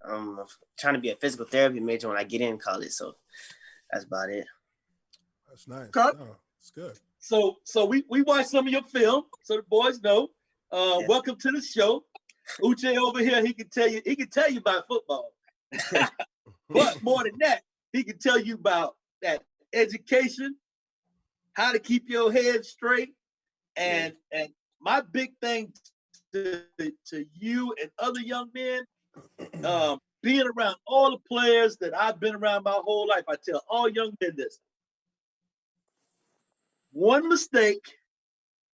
Speaker 5: I'm trying to be a physical therapy major when I get in college. So that's about it.
Speaker 4: That's nice.
Speaker 1: Okay.
Speaker 4: Oh, it's good.
Speaker 1: So we watched some of your film, so the boys know.
Speaker 5: Yeah.
Speaker 1: Welcome to the show. Uche over here, he can tell you about football. But more than that, he can tell you about that education, how to keep your head straight, and my big thing to you and other young men, being around all the players that I've been around my whole life, I tell all young men this. One mistake,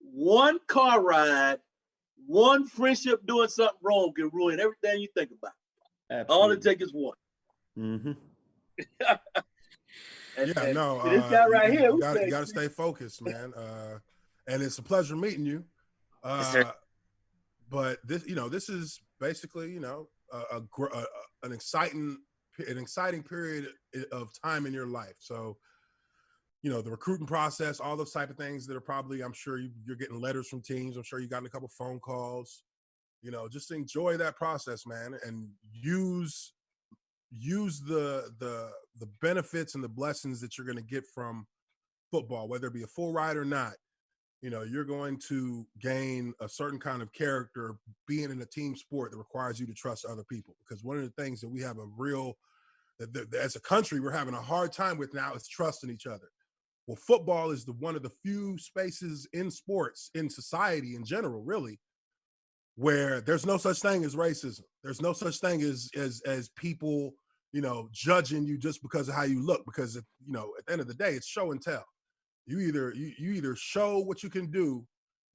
Speaker 1: one car ride, one friendship doing something wrong can ruin everything you think about.
Speaker 3: Absolutely.
Speaker 1: All it takes is one.
Speaker 3: Mm-hmm.
Speaker 1: And
Speaker 4: this
Speaker 1: guy right here,
Speaker 4: you got to stay focused, man. And it's a pleasure meeting you. But this is basically, an exciting period of time in your life. So, the recruiting process, all those type of things that are probably, I'm sure you're getting letters from teams. I'm sure you got a couple phone calls. Just enjoy that process, man, and use the benefits and the blessings that you're going to get from football, whether it be a full ride or not. You're going to gain a certain kind of character being in a team sport that requires you to trust other people. Because one of the things that we have as a country, we're having a hard time with now is trusting each other. Well, football is one of the few spaces in sports, in society in general, really, where there's no such thing as racism. There's no such thing as people, judging you just because of how you look. Because, at the end of the day, it's show and tell. You either show what you can do.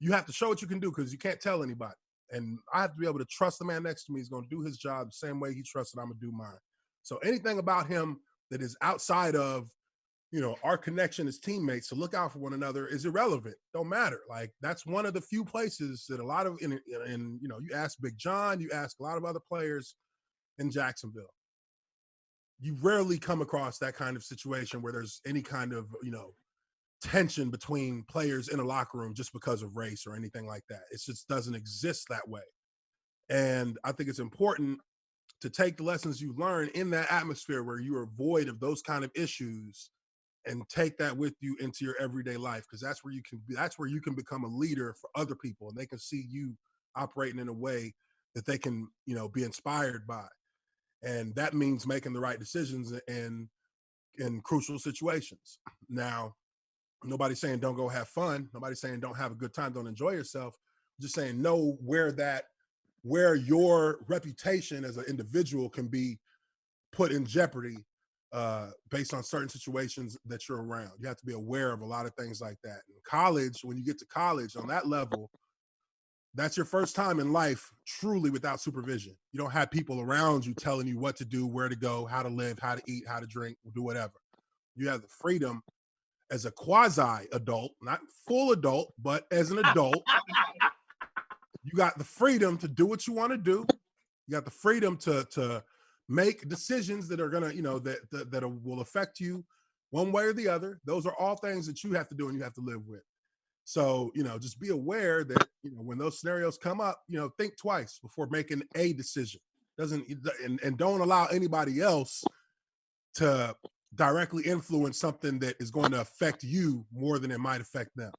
Speaker 4: You have to show what you can do because you can't tell anybody. And I have to be able to trust the man next to me is going to do his job the same way he trusts that I'm going to do mine. So anything about him that is outside of, our connection as teammates to look out for one another is irrelevant. Don't matter. Like, that's one of the few places that a lot of, you ask Big John, you ask a lot of other players in Jacksonville. You rarely come across that kind of situation where there's any kind of, tension between players in a locker room just because of race or anything like that. It just doesn't exist that way. And I think it's important to take the lessons you learn in that atmosphere where you are void of those kind of issues and take that with you into your everyday life, because that's where you can become a leader for other people, and they can see you operating in a way that they can, be inspired by. And that means making the right decisions in crucial situations. Now, nobody's saying don't go have fun. Nobody's saying don't have a good time, don't enjoy yourself. I'm just saying know where your reputation as an individual can be put in jeopardy based on certain situations that you're around. You have to be aware of a lot of things like that. In college, when you get to college on that level, that's your first time in life truly without supervision. You don't have people around you telling you what to do, where to go, how to live, how to eat, how to drink, do whatever. You have the freedom as a quasi-adult, not full adult, but as an adult. You got the freedom to do what you want to do. You got the freedom to make decisions that are gonna, that will affect you one way or the other. Those are all things that you have to do and you have to live with. So, just be aware that, when those scenarios come up, think twice before making a decision. And don't allow anybody else to directly influence something that is going to affect you more than it might affect them.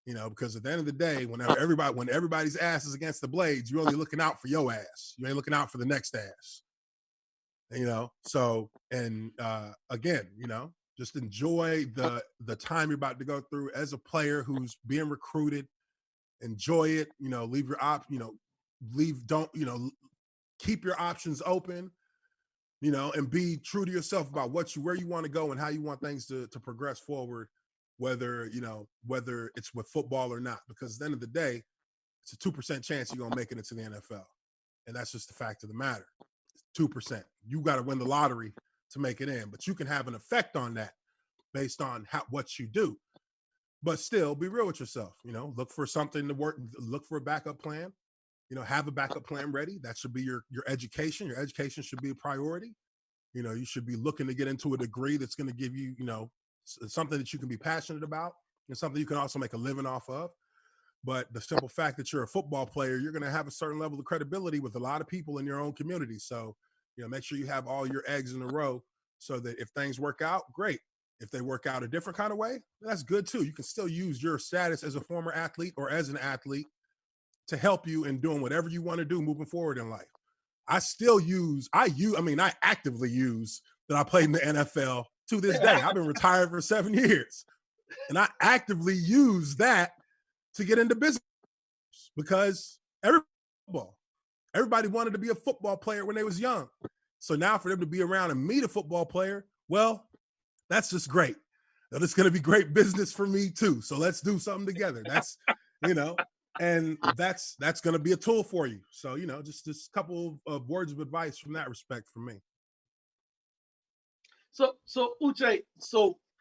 Speaker 4: Because at the end of the day, when everybody's ass is against the blades, you're only looking out for your ass. You ain't looking out for the next ass. So, and again, just enjoy the time you're about to go through as a player who's being recruited. Enjoy it. Leave your keep your options open. And be true to yourself about where you want to go and how you want things to progress forward, whether it's with football or not, because at the end of the day, it's a 2% chance you're going to make it into the NFL. And that's just the fact of the matter. 2%. You got to win the lottery to make it in, but you can have an effect on that based on what you do. But still, be real with yourself. Look for something to work. Look for a backup plan. Have a backup plan ready. That should be your education. Your education should be a priority. You should be looking to get into a degree that's going to give you, something that you can be passionate about and something you can also make a living off of. But the simple fact that you're a football player, you're going to have a certain level of credibility with a lot of people in your own community. So, make sure you have all your eggs in a row so that if things work out, great. If they work out a different kind of way, that's good too. You can still use your status as a former athlete or as an athlete to help you in doing whatever you want to do moving forward in life. I actively use that I played in the NFL to this day. I've been retired for 7 years. And I actively use that to get into business because everybody wanted to be a football player when they was young. So now for them to be around and meet a football player, well, that's just great. Now, it's going to be great business for me too. So let's do something together. That's, and that's going to be a tool for you. So, just a couple of words of advice from that respect from me.
Speaker 1: So Uche,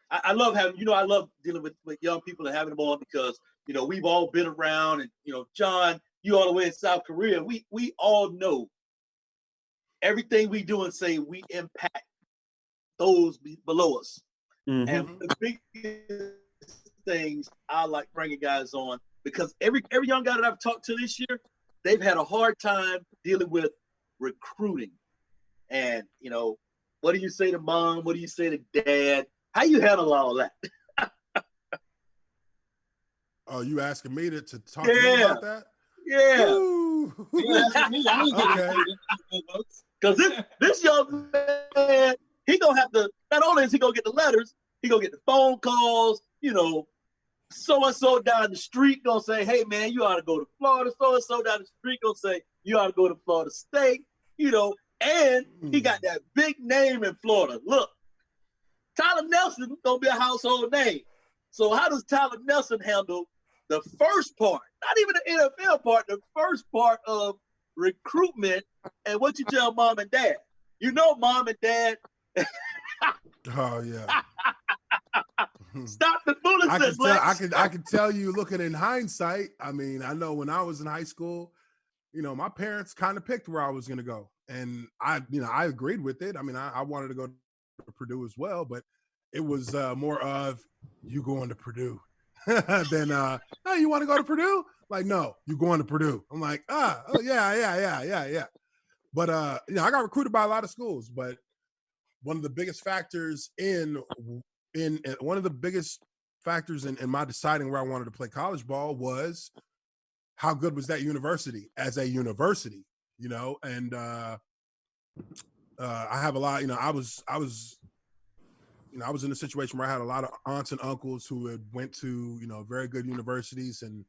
Speaker 1: I love having, I love dealing with young people and having them on because, we've all been around and, John, you all the way in South Korea, we all know everything we do and say we impact those below us. Mm-hmm. And the biggest things I like bringing guys on because every young guy that I've talked to this year, they've had a hard time dealing with recruiting. And, what do you say to mom? What do you say to dad? How you handle all that?
Speaker 4: Oh, you asking me to talk to you about that?
Speaker 1: Yeah.
Speaker 4: Okay.
Speaker 1: Because this young man, he gonna have to. Not only is he gonna get the letters, he gonna get the phone calls. So and so down the street gonna say, "Hey man, you ought to go to Florida." So and so down the street gonna say, "You ought to go to Florida State." And he got that big name in Florida. Look, Tyler Nelson gonna be a household name. So how does Tyler Nelson handle the first part, not even the NFL part, the first part of recruitment and what you tell mom and dad? Mom and dad.
Speaker 4: Oh yeah.
Speaker 1: Stop the foolishness.
Speaker 4: I can tell you, looking in hindsight. I mean, I know when I was in high school, my parents kind of picked where I was going to go, and I agreed with it. I mean, I wanted to go to Purdue as well, but it was more of you going to Purdue than hey, you want to go to Purdue? Like, no, you going to Purdue. I'm like, oh yeah. But I got recruited by a lot of schools, but one of the biggest factors in my deciding where I wanted to play college ball was how good was that university as a university, and I have a lot, I was in a situation where I had a lot of aunts and uncles who had went to, very good universities, and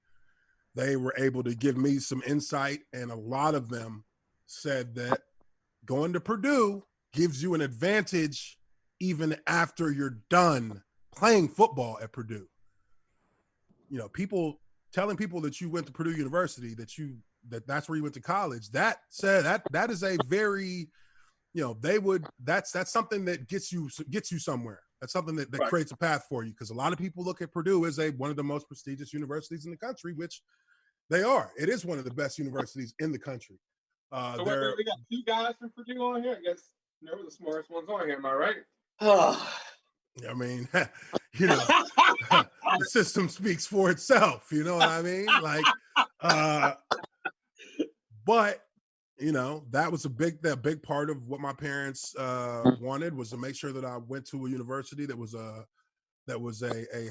Speaker 4: they were able to give me some insight. And a lot of them said that going to Purdue gives you an advantage even after you're done playing football at Purdue. Telling people that you went to Purdue University, that's where you went to college, that is a very, that's something that gets you somewhere. That's something that right. creates a path for you, because a lot of people look at Purdue as one of the most prestigious universities in the country, which they are. It is one of the best universities in the country.
Speaker 2: So we got two guys from Purdue on here. I guess we're the smartest ones on here. Am I right?
Speaker 4: I mean, the system speaks for itself. You know what I mean? Like, but that was a big part of what my parents wanted, was to make sure that I went to a university that was a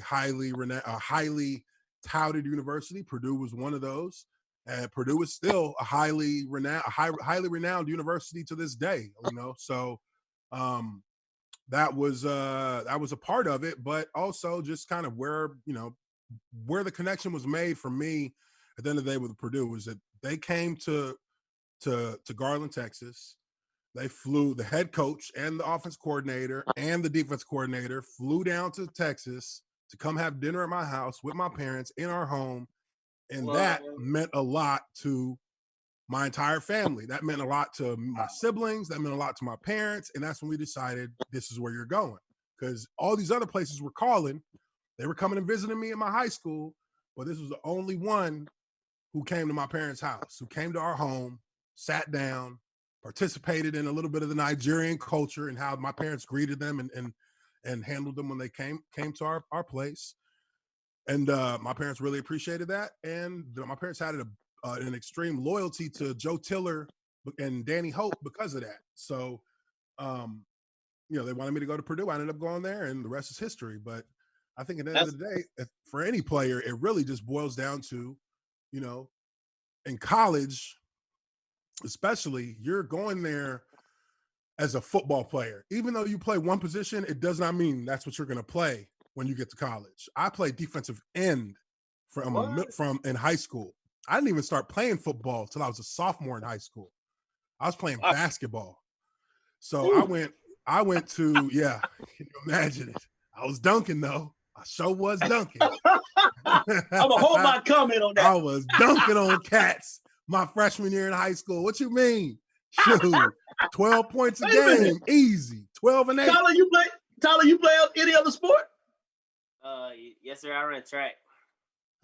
Speaker 4: highly touted university. Purdue was one of those, and Purdue is still a highly renowned university to this day. So that was a part of it, but also just kind of where the connection was made for me at the end of the day with Purdue was that they came to Garland, Texas. They flew, the head coach and the offense coordinator and the defense coordinator flew down to Texas to come have dinner at my house with my parents in our home. And that meant a lot to my entire family. That meant a lot to my siblings. That meant a lot to my parents. And that's when we decided this is where you're going. Because all these other places were calling. They were coming and visiting me in my high school, but this was the only one who came to my parents' house, who came to our home, sat down, participated in a little bit of the Nigerian culture and how my parents greeted them and handled them when they came to our place. And my parents really appreciated that. And my parents had an extreme loyalty to Joe Tiller and Danny Hope because of that. So, they wanted me to go to Purdue. I ended up going there, and the rest is history. But I think at the end of the day, for any player, it really just boils down to, in college, especially, you're going there as a football player. Even though you play one position, it does not mean that's what you're going to play when you get to college. I played defensive end from in high school. I didn't even start playing football till I was a sophomore in high school. I was playing basketball. So I went to, can you imagine it? I was dunking though. I sure was dunking.
Speaker 1: I'm gonna hold my comment on that.
Speaker 4: I was dunking on cats my freshman year in high school. What you mean? Shoot, 12 points a game, easy. 12 and 8.
Speaker 1: Tyler, you play any other sport?
Speaker 5: Yes, sir. I run track.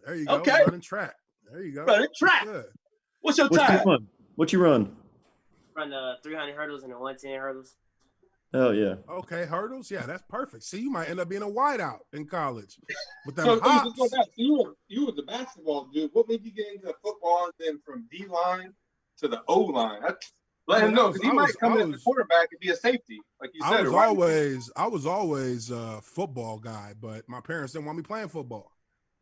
Speaker 4: There you go.
Speaker 1: Okay.
Speaker 4: Running track. There you go.
Speaker 1: Running track.
Speaker 4: Good.
Speaker 1: What's your time?
Speaker 3: What you run?
Speaker 5: Run 300 hurdles and the 110 hurdles.
Speaker 3: Oh yeah.
Speaker 4: Okay, hurdles. Yeah, that's perfect. See, you might end up being a wideout in college with them
Speaker 2: So
Speaker 4: hops.
Speaker 2: just go back. You were the basketball dude. What made you get into football and then from D line to the O line? Let him know because he might come in as a quarterback and be a safety, like you said.
Speaker 4: I was always a football guy, but my parents didn't want me playing football,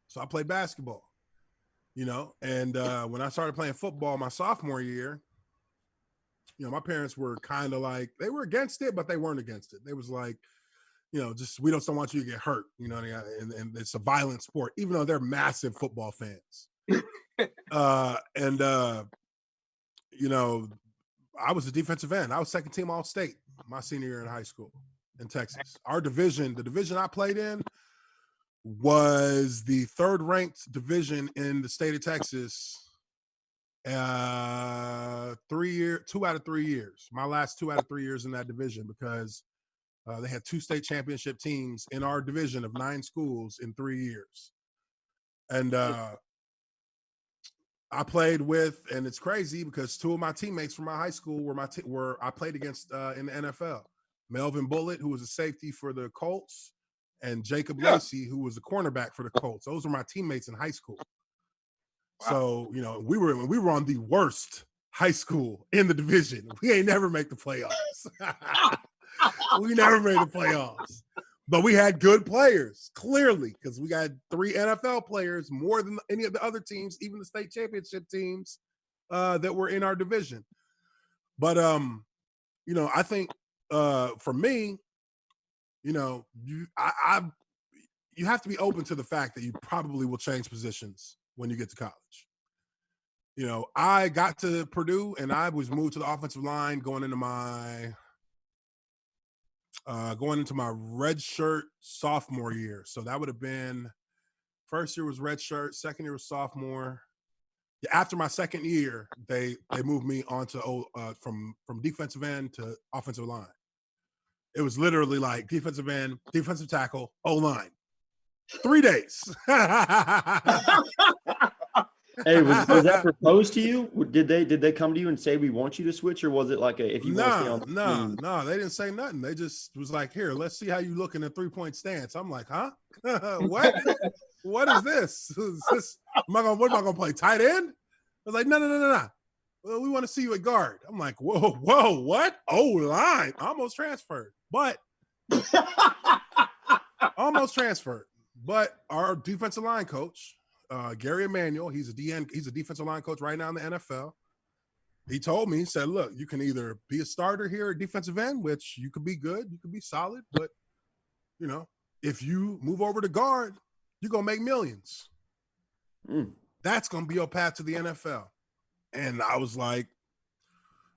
Speaker 4: so I played basketball. And when I started playing football my sophomore year, my parents were kind of like, they were against it, but they weren't against it. They was like, just we don't want you to get hurt, and it's a violent sport, even though they're massive football fans. I was a defensive end. I was second team All-State my senior year in high school in Texas. Our division, the division I played in, was the third-ranked division in the state of Texas. 2 out of 3 years. My last 2 out of 3 years in that division, because they had 2 state championship teams in our division of 9 schools in 3 years. And I played with, and it's crazy because 2 of my teammates from my high school were I played against in the NFL. Melvin Bullitt, who was a safety for the Colts, and Jacob Lacey, who was a cornerback for the Colts. Those were my teammates in high school. Wow. So, we were on the worst high school in the division. We ain't never make the playoffs. We never made the playoffs. But we had good players, clearly, because we got 3 NFL players, more than any of the other teams, even the state championship teams that were in our division. But, I think for me, you have to be open to the fact that you probably will change positions when you get to college. I got to Purdue and I was moved to the offensive line going into my red shirt sophomore year. So that would have been, first year was red shirt, second year was sophomore. After my second year, they moved me on to from defensive end to offensive line. It was literally like defensive end, defensive tackle, O-line. 3 days.
Speaker 3: Hey, was that proposed to you? Did they come to you and say we want you to switch, or was it like if you want to stay on the team?
Speaker 4: No, they didn't say nothing. They just was like, here, let's see how you look in a 3-point stance. I'm like, huh? What? What is this? What am I gonna play? Tight end? I was like, no. Well, we want to see you at guard. I'm like, whoa, what? O-line. Almost transferred. But But our defensive line coach, Gary Emanuel, he's a defensive line coach right now in the NFL. He told me, he said, look, you can either be a starter here at defensive end, which you could be good, you could be solid, but, if you move over to guard, you're going to make millions. That's going to be your path to the NFL. And I was like,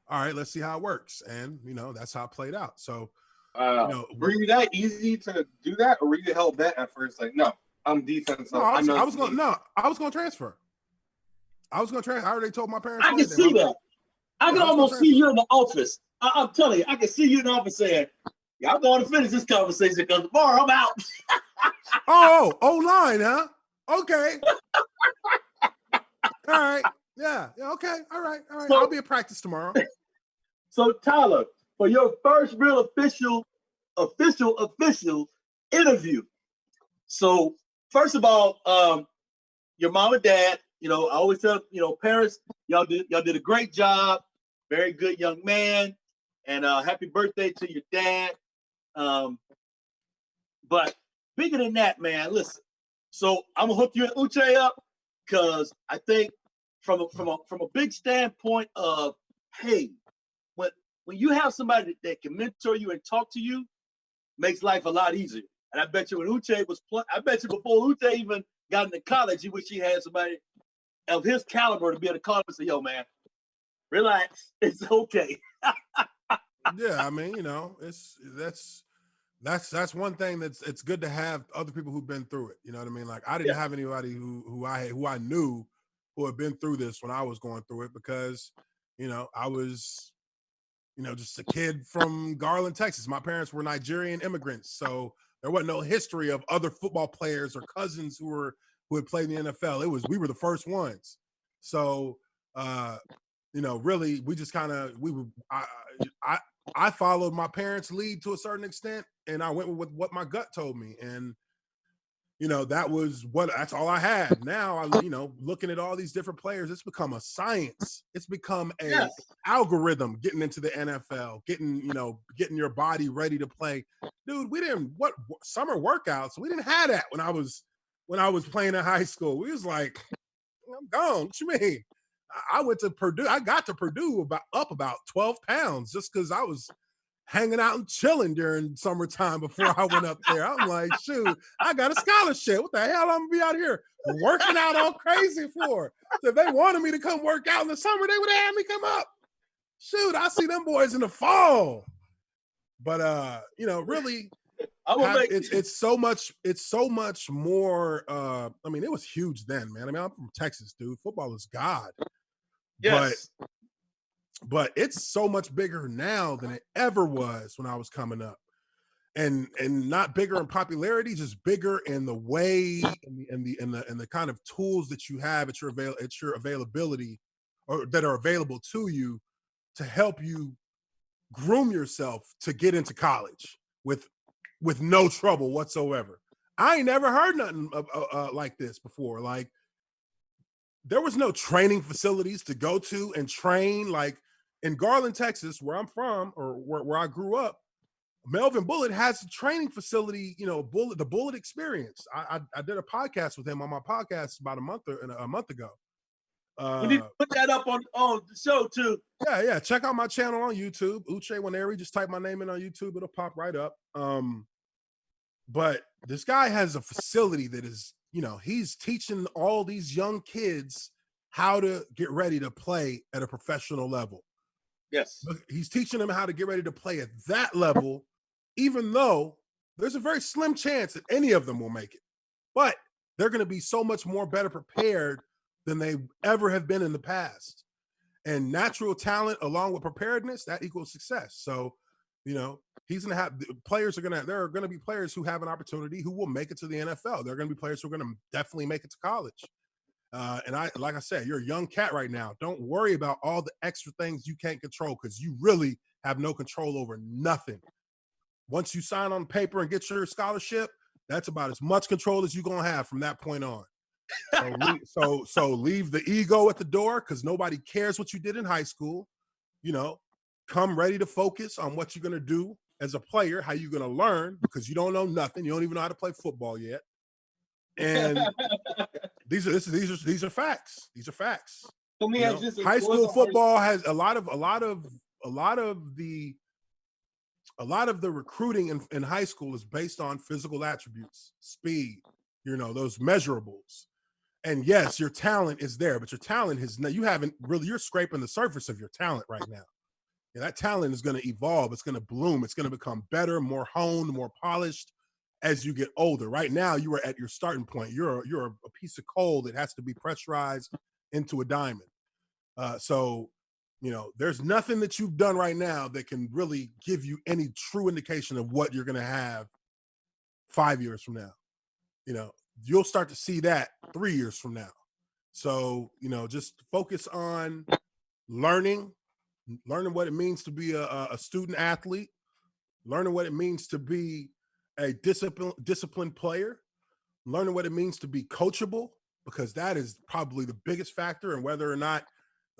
Speaker 4: all right, let's see how it works. And, that's how it played out. So,
Speaker 2: were you that easy to do that, or were you hell bent at first? Like, no, I'm defensive.
Speaker 4: No, I was going to transfer. I already told my parents.
Speaker 1: I can see that. I can almost see you in the office. I'm telling you, I can see you in the office saying, I'm going to finish this conversation because tomorrow I'm out.
Speaker 4: O-line, huh? Okay. All right. Yeah. Okay. All right.
Speaker 1: So,
Speaker 4: I'll be at practice tomorrow.
Speaker 1: So Tyler, for your first real official interview. So first of all, your mom and dad, I always tell, parents, y'all did a great job. Very good young man. And happy birthday to your dad. But bigger than that, man, listen. So I'm gonna hook you and Uche up because I think from a big standpoint of, hey, when you have somebody that can mentor you and talk to you, makes life a lot easier. And I bet you when Uche I bet you before Uche even got into college, he wish he had somebody of his caliber to be able to call him and say, yo, man, relax. It's okay.
Speaker 4: Yeah, I mean, that's one thing it's good to have other people who've been through it. You know what I mean? Like I didn't have anybody who I knew who had been through this when I was going through it because, I was, just a kid from Garland, Texas. My parents were Nigerian immigrants, so there wasn't no history of other football players or cousins who had played in the NFL. We were the first ones. So, really, we just kind of I followed my parents' lead to a certain extent, and I went with what my gut told me, and that's all I had. Now looking at all these different players, it's become a science. It's become a algorithm getting into the NFL, getting your body ready to play. Dude, we didn't summer workouts. We didn't have that when I was playing in high school. We was like, I'm gone. What you mean? I went to Purdue. I got to Purdue about 12 pounds just because I was hanging out and chilling during summertime before I went up there. I'm like, shoot, I got a scholarship. What the hell I'm gonna be out here working out all crazy for? So if they wanted me to come work out in the summer, they would have had me come up. Shoot, I see them boys in the fall. But really, it's so much more. I mean, it was huge then, man. I mean, I'm from Texas, dude. Football is God.
Speaker 1: Yes.
Speaker 4: But it's so much bigger now than it ever was when I was coming up, and not bigger in popularity, just bigger in the way and the kind of tools that you have at your availability, or that are available to you to help you groom yourself to get into college with no trouble whatsoever. I ain't never heard nothing like this before. Like there was no training facilities to go to and train. Like in Garland, Texas, where I'm from, or where I grew up, Melvin Bullitt has a training facility, the Bullitt Experience. I did a podcast with him on my podcast about a month ago.
Speaker 1: We need to put that up on the show too.
Speaker 4: Yeah. Check out my channel on YouTube, Uche Nwaneri. Just type my name in on YouTube, it'll pop right up. But this guy has a facility that is, he's teaching all these young kids how to get ready to play at a professional level.
Speaker 1: Yes.
Speaker 4: He's teaching them how to get ready to play at that level, even though there's a very slim chance that any of them will make it. But they're going to be so much more better prepared than they ever have been in the past. And natural talent along with preparedness, that equals success. So, he's going to have there are going to be players who have an opportunity who will make it to the NFL. There are going to be players who are going to definitely make it to college. And like I said, you're a young cat right now. Don't worry about all the extra things you can't control, because you really have no control over nothing. Once you sign on paper and get your scholarship, that's about as much control as you're going to have from that point on. So leave the ego at the door, because nobody cares what you did in high school. Come ready to focus on what you're going to do as a player, how you're going to learn, because you don't know nothing. You don't even know how to play football yet. And these are facts. These are facts. High school football has a lot of the recruiting in high school is based on physical attributes, speed, those measurables. And yes, your talent is there, but your talent you're scraping the surface of your talent right now. And that talent is going to evolve. It's going to bloom. It's going to become better, more honed, more polished as you get older. Right now, you are at your starting point. You're a piece of coal that has to be pressurized into a diamond. So there's nothing that you've done right now that can really give you any true indication of what you're going to have 5 years from now. You'll start to see that 3 years from now. So, just focus on learning, learning what it means to be a student athlete, learning what it means to be a disciplined player, learning what it means to be coachable, because that is probably the biggest factor in whether or not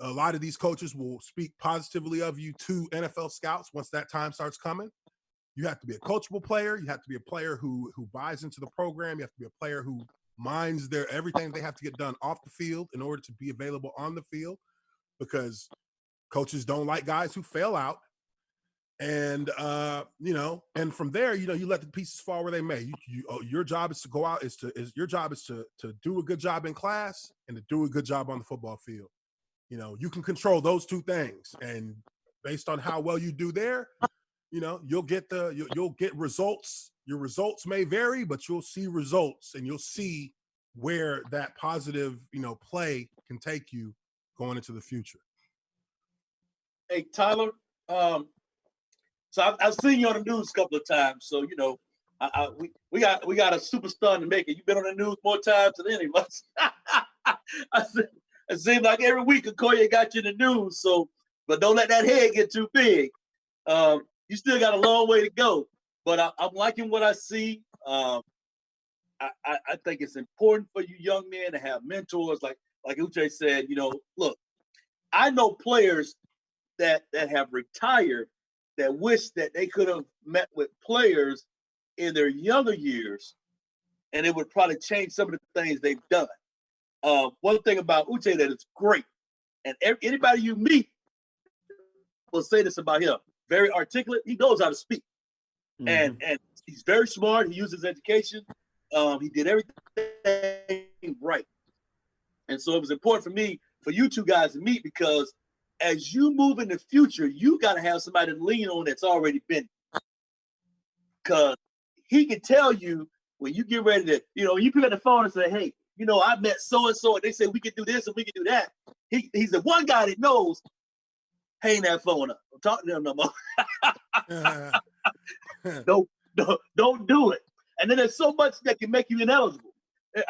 Speaker 4: a lot of these coaches will speak positively of you to NFL scouts once that time starts coming. You have to be a coachable player. You have to be a player who buys into the program. You have to be a player who minds their everything they have to get done off the field in order to be available on the field, because coaches don't like guys who fail out. And and from there, you let the pieces fall where they may. Your job is to go out, your job is to do a good job in class and to do a good job on the football field. You can control those two things, and based on how well you do there, you'll get results. Your results may vary, but you'll see results, and you'll see where that positive, play can take you going into the future.
Speaker 1: Hey, Tyler, so I've seen you on the news a couple of times. So, we got a superstar to make it. You've been on the news more times than any of us. It seems like every week Okoye got you in the news. So, but don't let that head get too big. You still got a long way to go. But I'm liking what I see. I think it's important for you young men to have mentors, like Uche said. Look, I know players that have retired that wish that they could have met with players in their younger years, and it would probably change some of the things they've done. One thing about Uche that is great, and anybody you meet will say this about him: very articulate. He knows how to speak, and he's very smart. He uses education. He did everything right, and so it was important for you two guys to meet, because as you move in the future, you got to have somebody to lean on that's already been. Because he can tell you when you get ready to, you pick up the phone and say, hey, I met so-and-so, and they say we can do this and we can do that. He's the one guy that knows, hang that phone up. Don't talk to them no more. Don't do it. And then there's so much that can make you ineligible.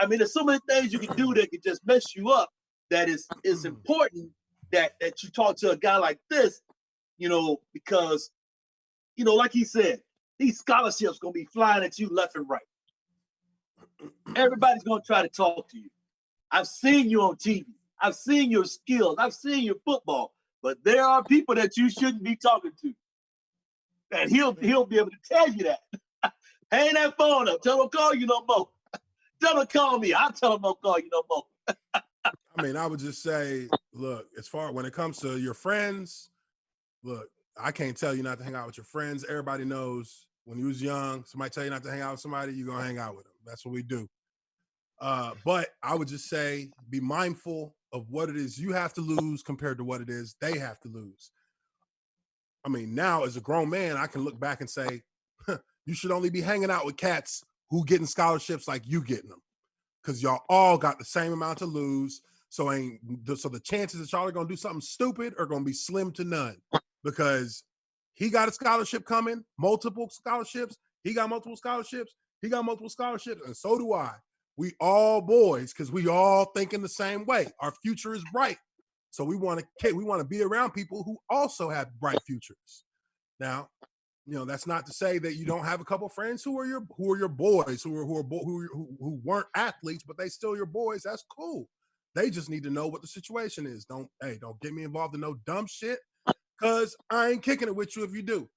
Speaker 1: I mean, there's so many things you can do that can just mess you up, that is important that you talk to a guy like this, because, like he said, these scholarships going to be flying at you left and right. Everybody's going to try to talk to you. I've seen you on TV. I've seen your skills. I've seen your football. But there are people that you shouldn't be talking to. And he'll be able to tell you that. Hang that phone up. Tell him to call you no more. Tell him to call me. I'll tell him don't call you no more.
Speaker 4: I mean, I would just say, look, when it comes to your friends, look, I can't tell you not to hang out with your friends. Everybody knows when you was young, somebody tell you not to hang out with somebody, you're going to hang out with them. That's what we do. But I would just say, be mindful of what it is you have to lose compared to what it is they have to lose. I mean, now as a grown man, I can look back and say, you should only be hanging out with cats who getting scholarships like you getting them, because y'all all got the same amount to lose. So the chances that y'all are going to do something stupid are going to be slim to none, because he got a scholarship coming, multiple scholarships. He got multiple scholarships. He got multiple scholarships. And so do I. We all boys, because we all thinking the same way. Our future is bright. So we want to be around people who also have bright futures. Now, that's not to say that you don't have a couple friends who are your boys, who weren't athletes, but they still your boys. That's cool. They just need to know what the situation is. Don't get me involved in no dumb shit, because I ain't kicking it with you if you do.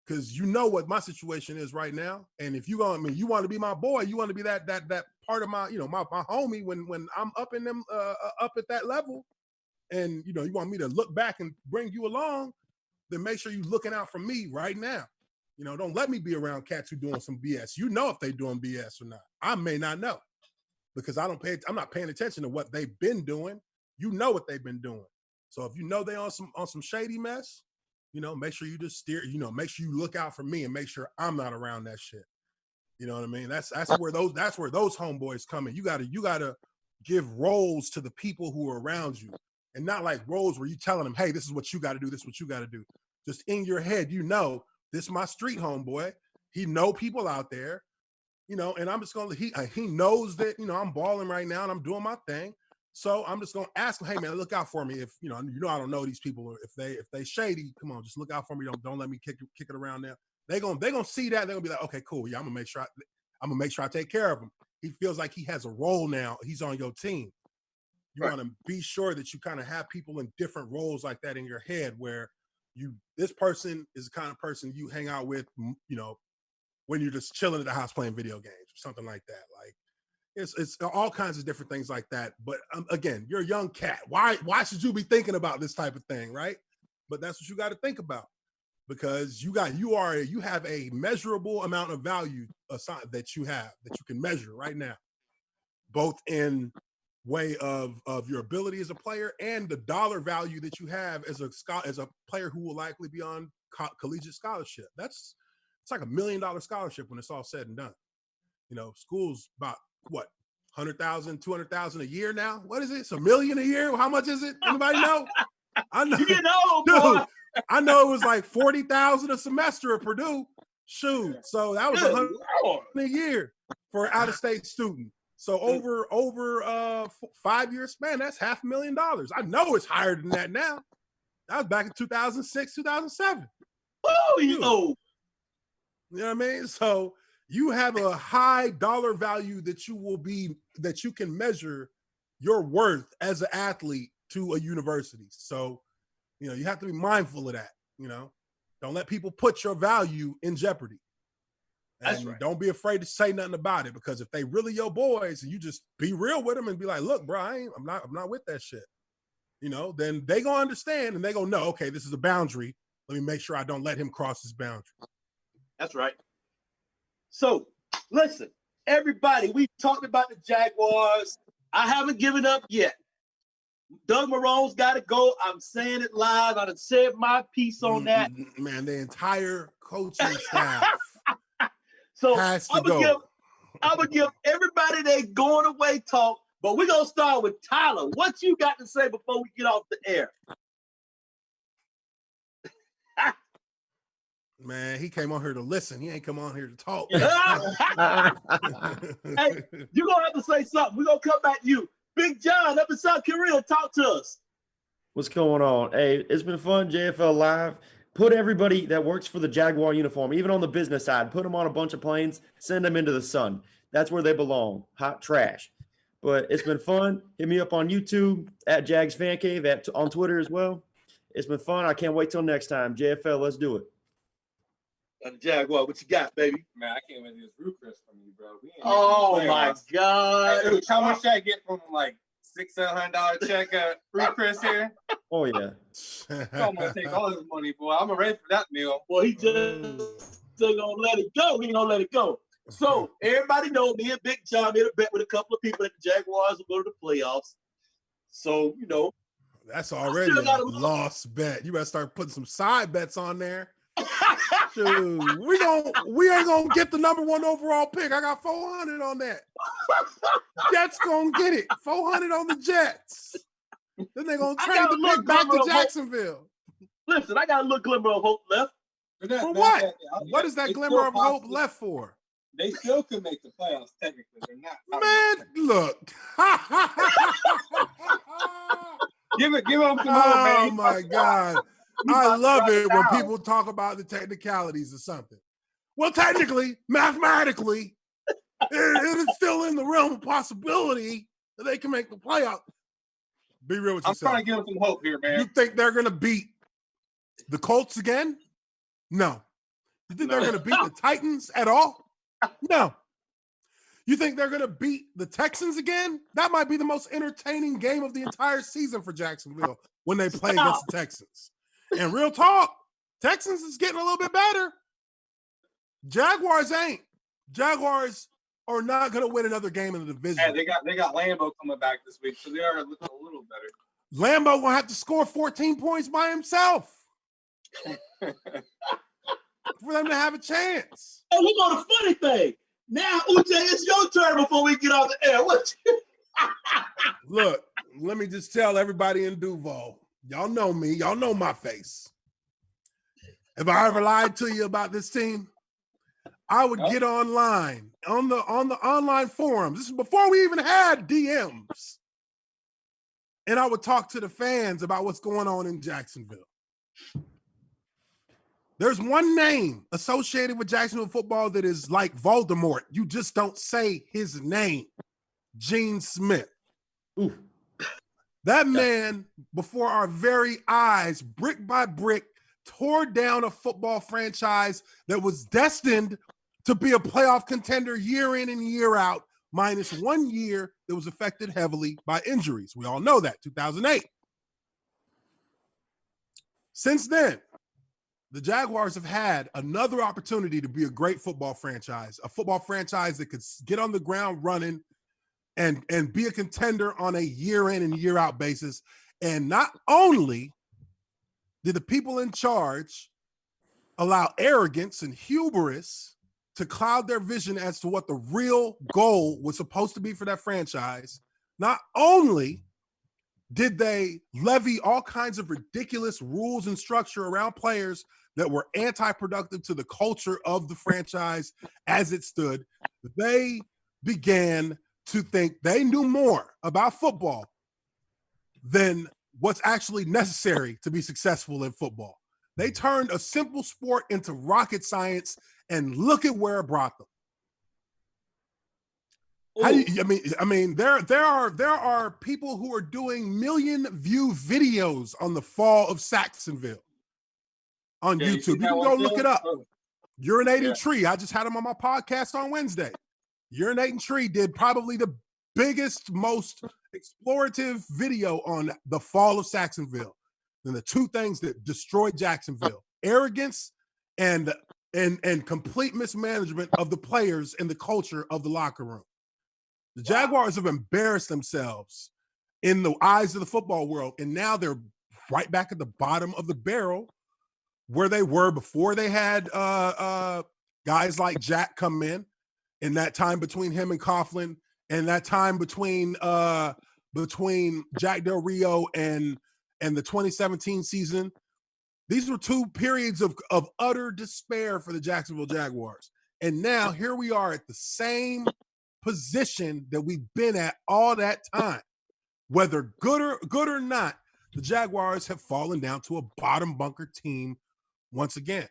Speaker 4: Because you know what my situation is right now. And if you want to be my boy, you want to be that part of my, my homie when I'm up in them up at that level, and you want me to look back and bring you along, then make sure you're looking out for me right now. Don't let me be around cats who doing some BS. If they doing BS or not. I may not know, because I'm not paying attention to what they've been doing. What they've been doing. So if they on some shady mess, make sure you just steer, make sure you look out for me and make sure I'm not around that shit. You know what I mean? That's where those homeboys come in. You gotta give roles to the people who are around you, and not like roles where you telling them, hey, this is what you got to do. This is what you got to do. Just in your head, this is my street homeboy. He know people out there, and I'm just he knows that I'm balling right now and I'm doing my thing. So I'm just gonna ask them, hey man, look out for me. If you know I don't know these people. If they shady, come on, just look out for me. Don't let me kick it around there. They gonna see that. They're gonna be like, okay, cool. Yeah, I'm gonna make sure I take care of him. He feels like he has a role now. He's on your team. You want to be sure that you kind of have people in different roles like that in your head, where this person is the kind of person you hang out with, you know, when you're just chilling at the house playing video games or something like that. Like it's all kinds of different things like that. But again, you're a young cat. Why should you be thinking about this type of thing, right? But that's what you got to think about, because you have a measurable amount of value that you can measure right now, both in way of your ability as a player and the dollar value that you have as a player who will likely be on collegiate scholarship. It's like $1 million scholarship when it's all said and done. You know, school's about what, 100,000, 200,000 a year now. What is it? It's $1 million a year. How much is it? Anybody know? I know.
Speaker 1: You get old,
Speaker 4: dude,
Speaker 1: boy.
Speaker 4: I know it was like 40,000 a semester at Purdue. Shoot, so that was $100 a year for an out-of-state student. So over 5 years span, that's $500,000. I know it's higher than that now. That was back in 2006, 2007.
Speaker 1: Oh, you know.
Speaker 4: You know what I mean? So you have a high dollar value that you can measure your worth as an athlete to a university. So, you know, you have to be mindful of that. You know, don't let people put your value in jeopardy. And
Speaker 1: that's right.
Speaker 4: Don't be afraid to say nothing about it, because if they really your boys and you just be real with them and be like, look, bro, I'm not with that shit. You know, then they gonna understand and they gonna know, okay, this is a boundary. Let me make sure I don't let him cross this boundary.
Speaker 1: That's right. So listen, everybody, we talked about the Jaguars. I haven't given up yet. Doug Marrone's got to go. I'm saying it live. I done said my piece on that.
Speaker 4: Man, the entire coaching staff
Speaker 1: so
Speaker 4: has to go.
Speaker 1: I'm going to give everybody their going away talk, but we're going to start with Tyler. What you got to say before we get off the air?
Speaker 4: Man, he came on here to listen. He ain't come on here to talk.
Speaker 1: Hey, you're going to have to say something. We're going to come back to you. Big John up in South Korea, talk to us.
Speaker 3: What's going on? Hey, it's been fun, JFL Live. Put everybody that works for the Jaguar uniform, even on the business side, put them on a bunch of planes, send them into the sun. That's where they belong, hot trash. But it's been fun. Hit me up on YouTube, at Jags Fan Cave, on Twitter as well. It's been fun. I can't wait till next time. JFL, let's do it.
Speaker 1: The Jaguar, what you got, baby?
Speaker 2: Man, I can't wait to get this root Chris from you, bro.
Speaker 1: Oh my God!
Speaker 2: Hey, how much should I get from like $600-700 check free Chris here?
Speaker 3: Oh yeah.
Speaker 2: I'm gonna take all this money, boy. I'm ready for that meal.
Speaker 1: Well, he just gonna let it go. He ain't gonna let it go. So everybody know me and Big John made a bet with a couple of people that the Jaguars will go to the playoffs. So you know,
Speaker 4: that's already a lost bet. You better start putting some side bets on there. Dude, we ain't gonna get the number 1 overall pick. I got 400 on that. Jets gonna get it. 400 on the Jets. Then they're gonna trade the pick back to Jacksonville.
Speaker 1: Listen, I got a little glimmer of hope left.
Speaker 4: For what? What is that glimmer of hope left for?
Speaker 2: They still could make the playoffs. Technically, they're not.
Speaker 4: Man, look.
Speaker 2: Give them some hope,
Speaker 4: Oh
Speaker 2: man.
Speaker 4: my God. I love it when people talk about the technicalities of something. Well, technically, mathematically, it is still in the realm of possibility that they can make the playoff. Be real with yourself.
Speaker 2: I'm trying to give them some hope here, man.
Speaker 4: You think they're going to beat the Colts again? No. You think they're going to beat the Titans at all? No. You think they're going to beat the Texans again? That might be the most entertaining game of the entire season for Jacksonville when they play against the Texans. And real talk, Texans is getting a little bit better. Jaguars ain't. Jaguars are not going to win another game in the division.
Speaker 2: Hey, they got Lambeau coming back this week, so they are looking a little better.
Speaker 4: Lambeau will have to score 14 points by himself for them to have a chance.
Speaker 1: Oh, we got a funny thing. Now, Uche, it's your turn before we get off the air. What?
Speaker 4: Look, let me just tell everybody in Duval. Y'all know me. Y'all know my face. If I ever lied to you about this team, I would get online on the online forums. This is before we even had DMs. and I would talk to the fans about what's going on in Jacksonville. There's one name associated with Jacksonville football that is like Voldemort. You just don't say his name. Gene Smith.
Speaker 3: Ooh.
Speaker 4: That man, before our very eyes, brick by brick, tore down a football franchise that was destined to be a playoff contender year in and year out, minus 1 year that was affected heavily by injuries. We all know that, 2008. Since then, the Jaguars have had another opportunity to be a great football franchise, a football franchise that could get on the ground running and be a contender on a year in and year out basis. And not only did the people in charge allow arrogance and hubris to cloud their vision as to what the real goal was supposed to be for that franchise, not only did they levy all kinds of ridiculous rules and structure around players that were anti-productive to the culture of the franchise as it stood, they began to think they knew more about football than what's actually necessary to be successful in football. They turned a simple sport into rocket science, and look at where it brought them. How do you, I mean, there are people who are doing million view videos on the fall of Saxonville on YouTube. You can go look it up. Urinating Tree. I just had him on my podcast on Wednesday. Urinating Tree did probably the biggest, most explorative video on the fall of Saxonville. And the two things that destroyed Jacksonville: arrogance and complete mismanagement of the players and the culture of the locker room. The Jaguars have embarrassed themselves in the eyes of the football world, and now they're right back at the bottom of the barrel where they were before they had guys like Jack come in that time between him and Coughlin, and that time between Jack Del Rio and the 2017 season. These were two periods of utter despair for the Jacksonville Jaguars. And now here we are at the same position that we've been at all that time. Whether good or not, the Jaguars have fallen down to a bottom bunker team once again.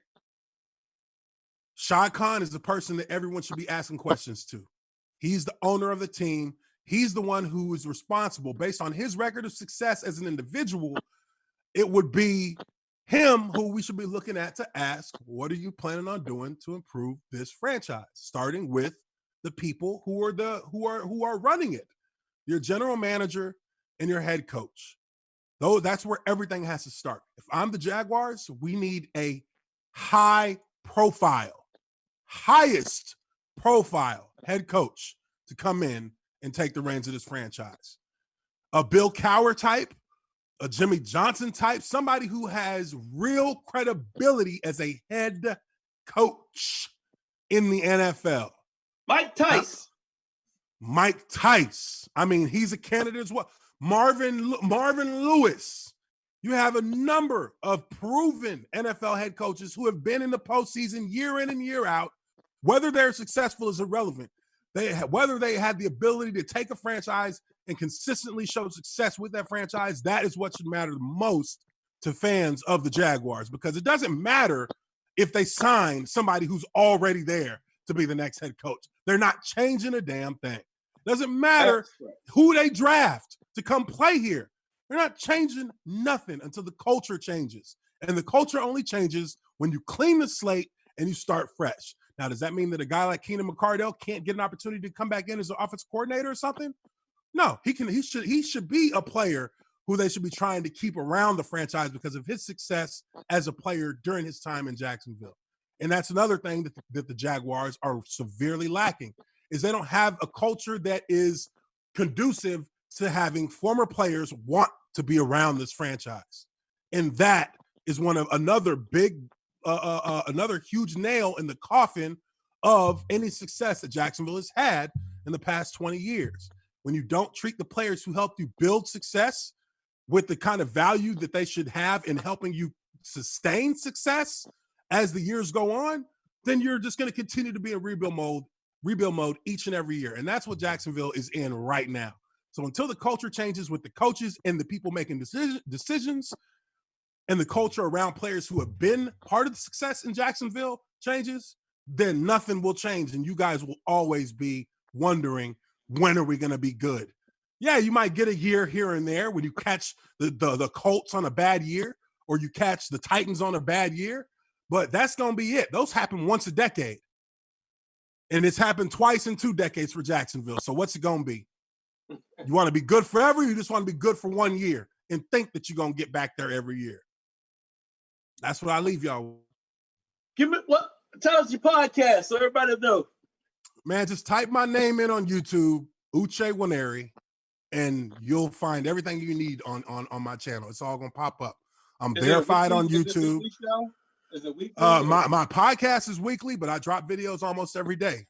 Speaker 4: Shad Khan is the person that everyone should be asking questions to. He's the owner of the team. He's the one who is responsible. Based on his record of success as an individual, it would be him who we should be looking at to ask, what are you planning on doing to improve this franchise? Starting with the people who are running it, your general manager and your head coach. Though that's where everything has to start. If I'm the Jaguars, we need a highest profile head coach to come in and take the reins of this franchise. A Bill Cowher type, a Jimmy Johnson type, somebody who has real credibility as a head coach in the NFL.
Speaker 1: Mike Tice.
Speaker 4: Mike Tice. I mean, he's a candidate as well. Marvin Lewis. You have a number of proven NFL head coaches who have been in the postseason year in and year out. Whether they're successful is irrelevant. Whether they had the ability to take a franchise and consistently show success with that franchise, that is what should matter the most to fans of the Jaguars, because it doesn't matter if they sign somebody who's already there to be the next head coach. They're not changing a damn thing. Doesn't matter who they draft to come play here. They're not changing nothing until the culture changes. And the culture only changes when you clean the slate and you start fresh. Now, does that mean that a guy like Keenan McCardell can't get an opportunity to come back in as an offensive coordinator or something? No, he should be a player who they should be trying to keep around the franchise because of his success as a player during his time in Jacksonville. And that's another thing that the Jaguars are severely lacking, is they don't have a culture that is conducive to having former players want to be around this franchise. And that is another huge nail in the coffin of any success that Jacksonville has had in the past 20 years. When you don't treat the players who helped you build success with the kind of value that they should have in helping you sustain success as the years go on, then you're just going to continue to be in rebuild mode each and every year. And that's what Jacksonville is in right now. So until the culture changes with the coaches and the people making decisions and the culture around players who have been part of the success in Jacksonville changes, then nothing will change. And you guys will always be wondering, when are we going to be good? Yeah, you might get a year here and there when you catch the Colts on a bad year or you catch the Titans on a bad year, but that's going to be it. Those happen once a decade. And it's happened twice in 2 decades for Jacksonville. So what's it going to be? You want to be good forever? Or you just want to be good for 1 year and think that you're going to get back there every year? That's what I leave y'all with.
Speaker 1: Tell us your podcast so everybody know.
Speaker 4: Man, just type my name in on YouTube, Uche Nwaneri, and you'll find everything you need on my channel. It's all gonna pop up. I'm verified on YouTube.
Speaker 2: Is it weekly?
Speaker 4: My podcast is weekly, but I drop videos almost every day.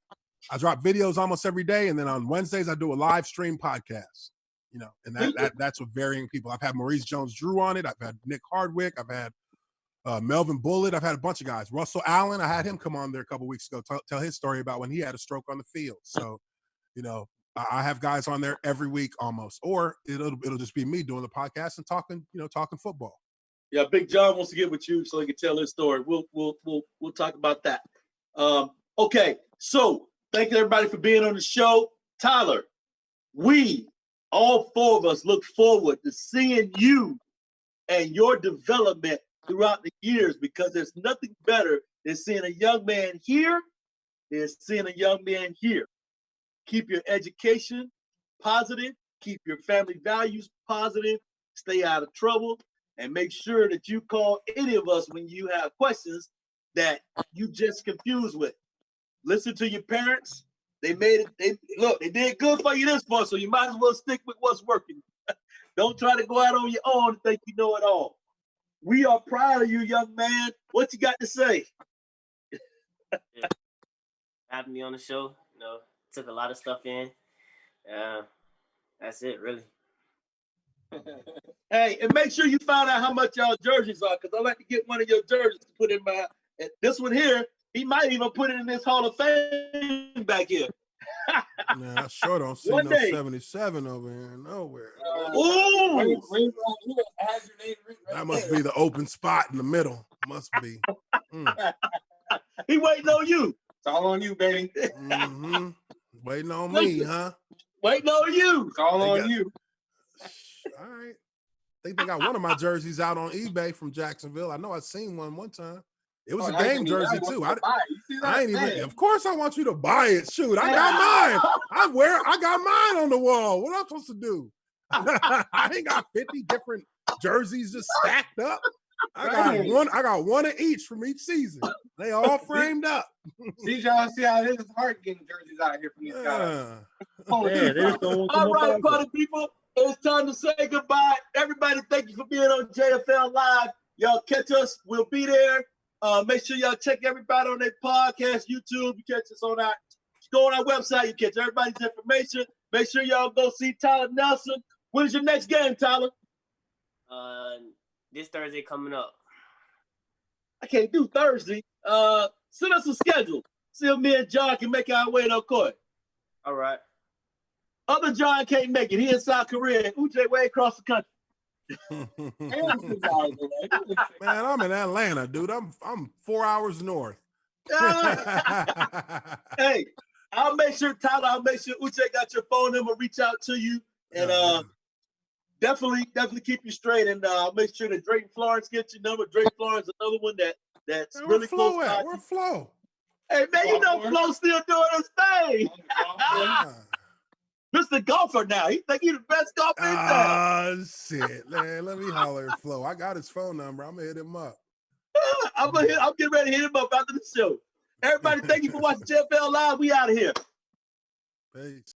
Speaker 4: And then on Wednesdays I do a live stream podcast. You know, and that's with varying people. I've had Maurice Jones-Drew on it. I've had Nick Hardwick. I've had Melvin Bullitt. I've had a bunch of guys. Russell Allen, I had him come on there a couple weeks ago, tell his story about when he had a stroke on the field. So, you know, I have guys on there every week almost, or it'll just be me doing the podcast and talking football.
Speaker 1: Yeah, Big John wants to get with you so he can tell his story. We'll talk about that. Okay, so thank you everybody for being on the show. Tyler, we all 4 of us look forward to seeing you and your development throughout the years, because there's nothing better than seeing a young man here than seeing a young man here. Keep your education positive, keep your family values positive, stay out of trouble, and make sure that you call any of us when you have questions that you just confused with. Listen to your parents. They did good for you this far, so you might as well stick with what's working. Don't try to go out on your own and think you know it all. We are proud of you, young man. What you got to say?
Speaker 5: Having me on the show, you know, took a lot of stuff in. That's it, really.
Speaker 1: Hey, and make sure you find out how much y'all jerseys are, because I'd like to get one of your jerseys to put in my. And this one here, he might even put it in this Hall of Fame back here.
Speaker 4: Man, I sure don't see no 77 over here nowhere.
Speaker 1: Ooh!
Speaker 4: That must be the open spot in the middle. Must be.
Speaker 1: He waiting on you.
Speaker 2: It's all on you, baby.
Speaker 4: Mm-hmm. Waiting on me, huh?
Speaker 1: Waiting on you.
Speaker 2: It's all on you.
Speaker 4: All right. I think they got one of my jerseys out on eBay from Jacksonville. I know I've seen one time. It was a game jersey too. I ain't even. Of course, I want you to buy it. Shoot, I got mine. I got mine on the wall. What am I supposed to do? I ain't got 50 different jerseys just stacked up. I got one of each from each season. They all framed up.
Speaker 2: See, y'all, see how it is hard getting jerseys out here from these guys.
Speaker 1: All right, party people. It's time to say goodbye. Everybody, thank you for being on JFL Live. Y'all catch us. We'll be there. Make sure y'all check everybody on their podcast, YouTube. You catch us on go on our website. You catch everybody's information. Make sure y'all go see Tyler Nelson. When is your next game, Tyler?
Speaker 5: This Thursday coming up.
Speaker 1: I can't do Thursday. Send us a schedule. See if me and John can make our way to court.
Speaker 5: All right.
Speaker 1: Other John can't make it. He in South Korea. Uche way across the country.
Speaker 4: Man, I'm in Atlanta, dude. I'm 4 hours north.
Speaker 1: Hey, I'll make sure Uche got your phone number, reach out to you, and definitely keep you straight. And I'll make sure that Drake Florence gets your number. Drake Florence, another one that's man, really close.
Speaker 4: Where's Flo?
Speaker 1: Hey man, you know Flo's still doing his thing. Mr. Golfer now. He think he's the best golfer in town.
Speaker 4: Shit, man. Let me holler at Flo. I got his phone number. I'm gonna hit him up.
Speaker 1: I'm getting ready to hit him up after the show. Everybody, thank you for watching JFL Live. We out of here.
Speaker 4: Peace.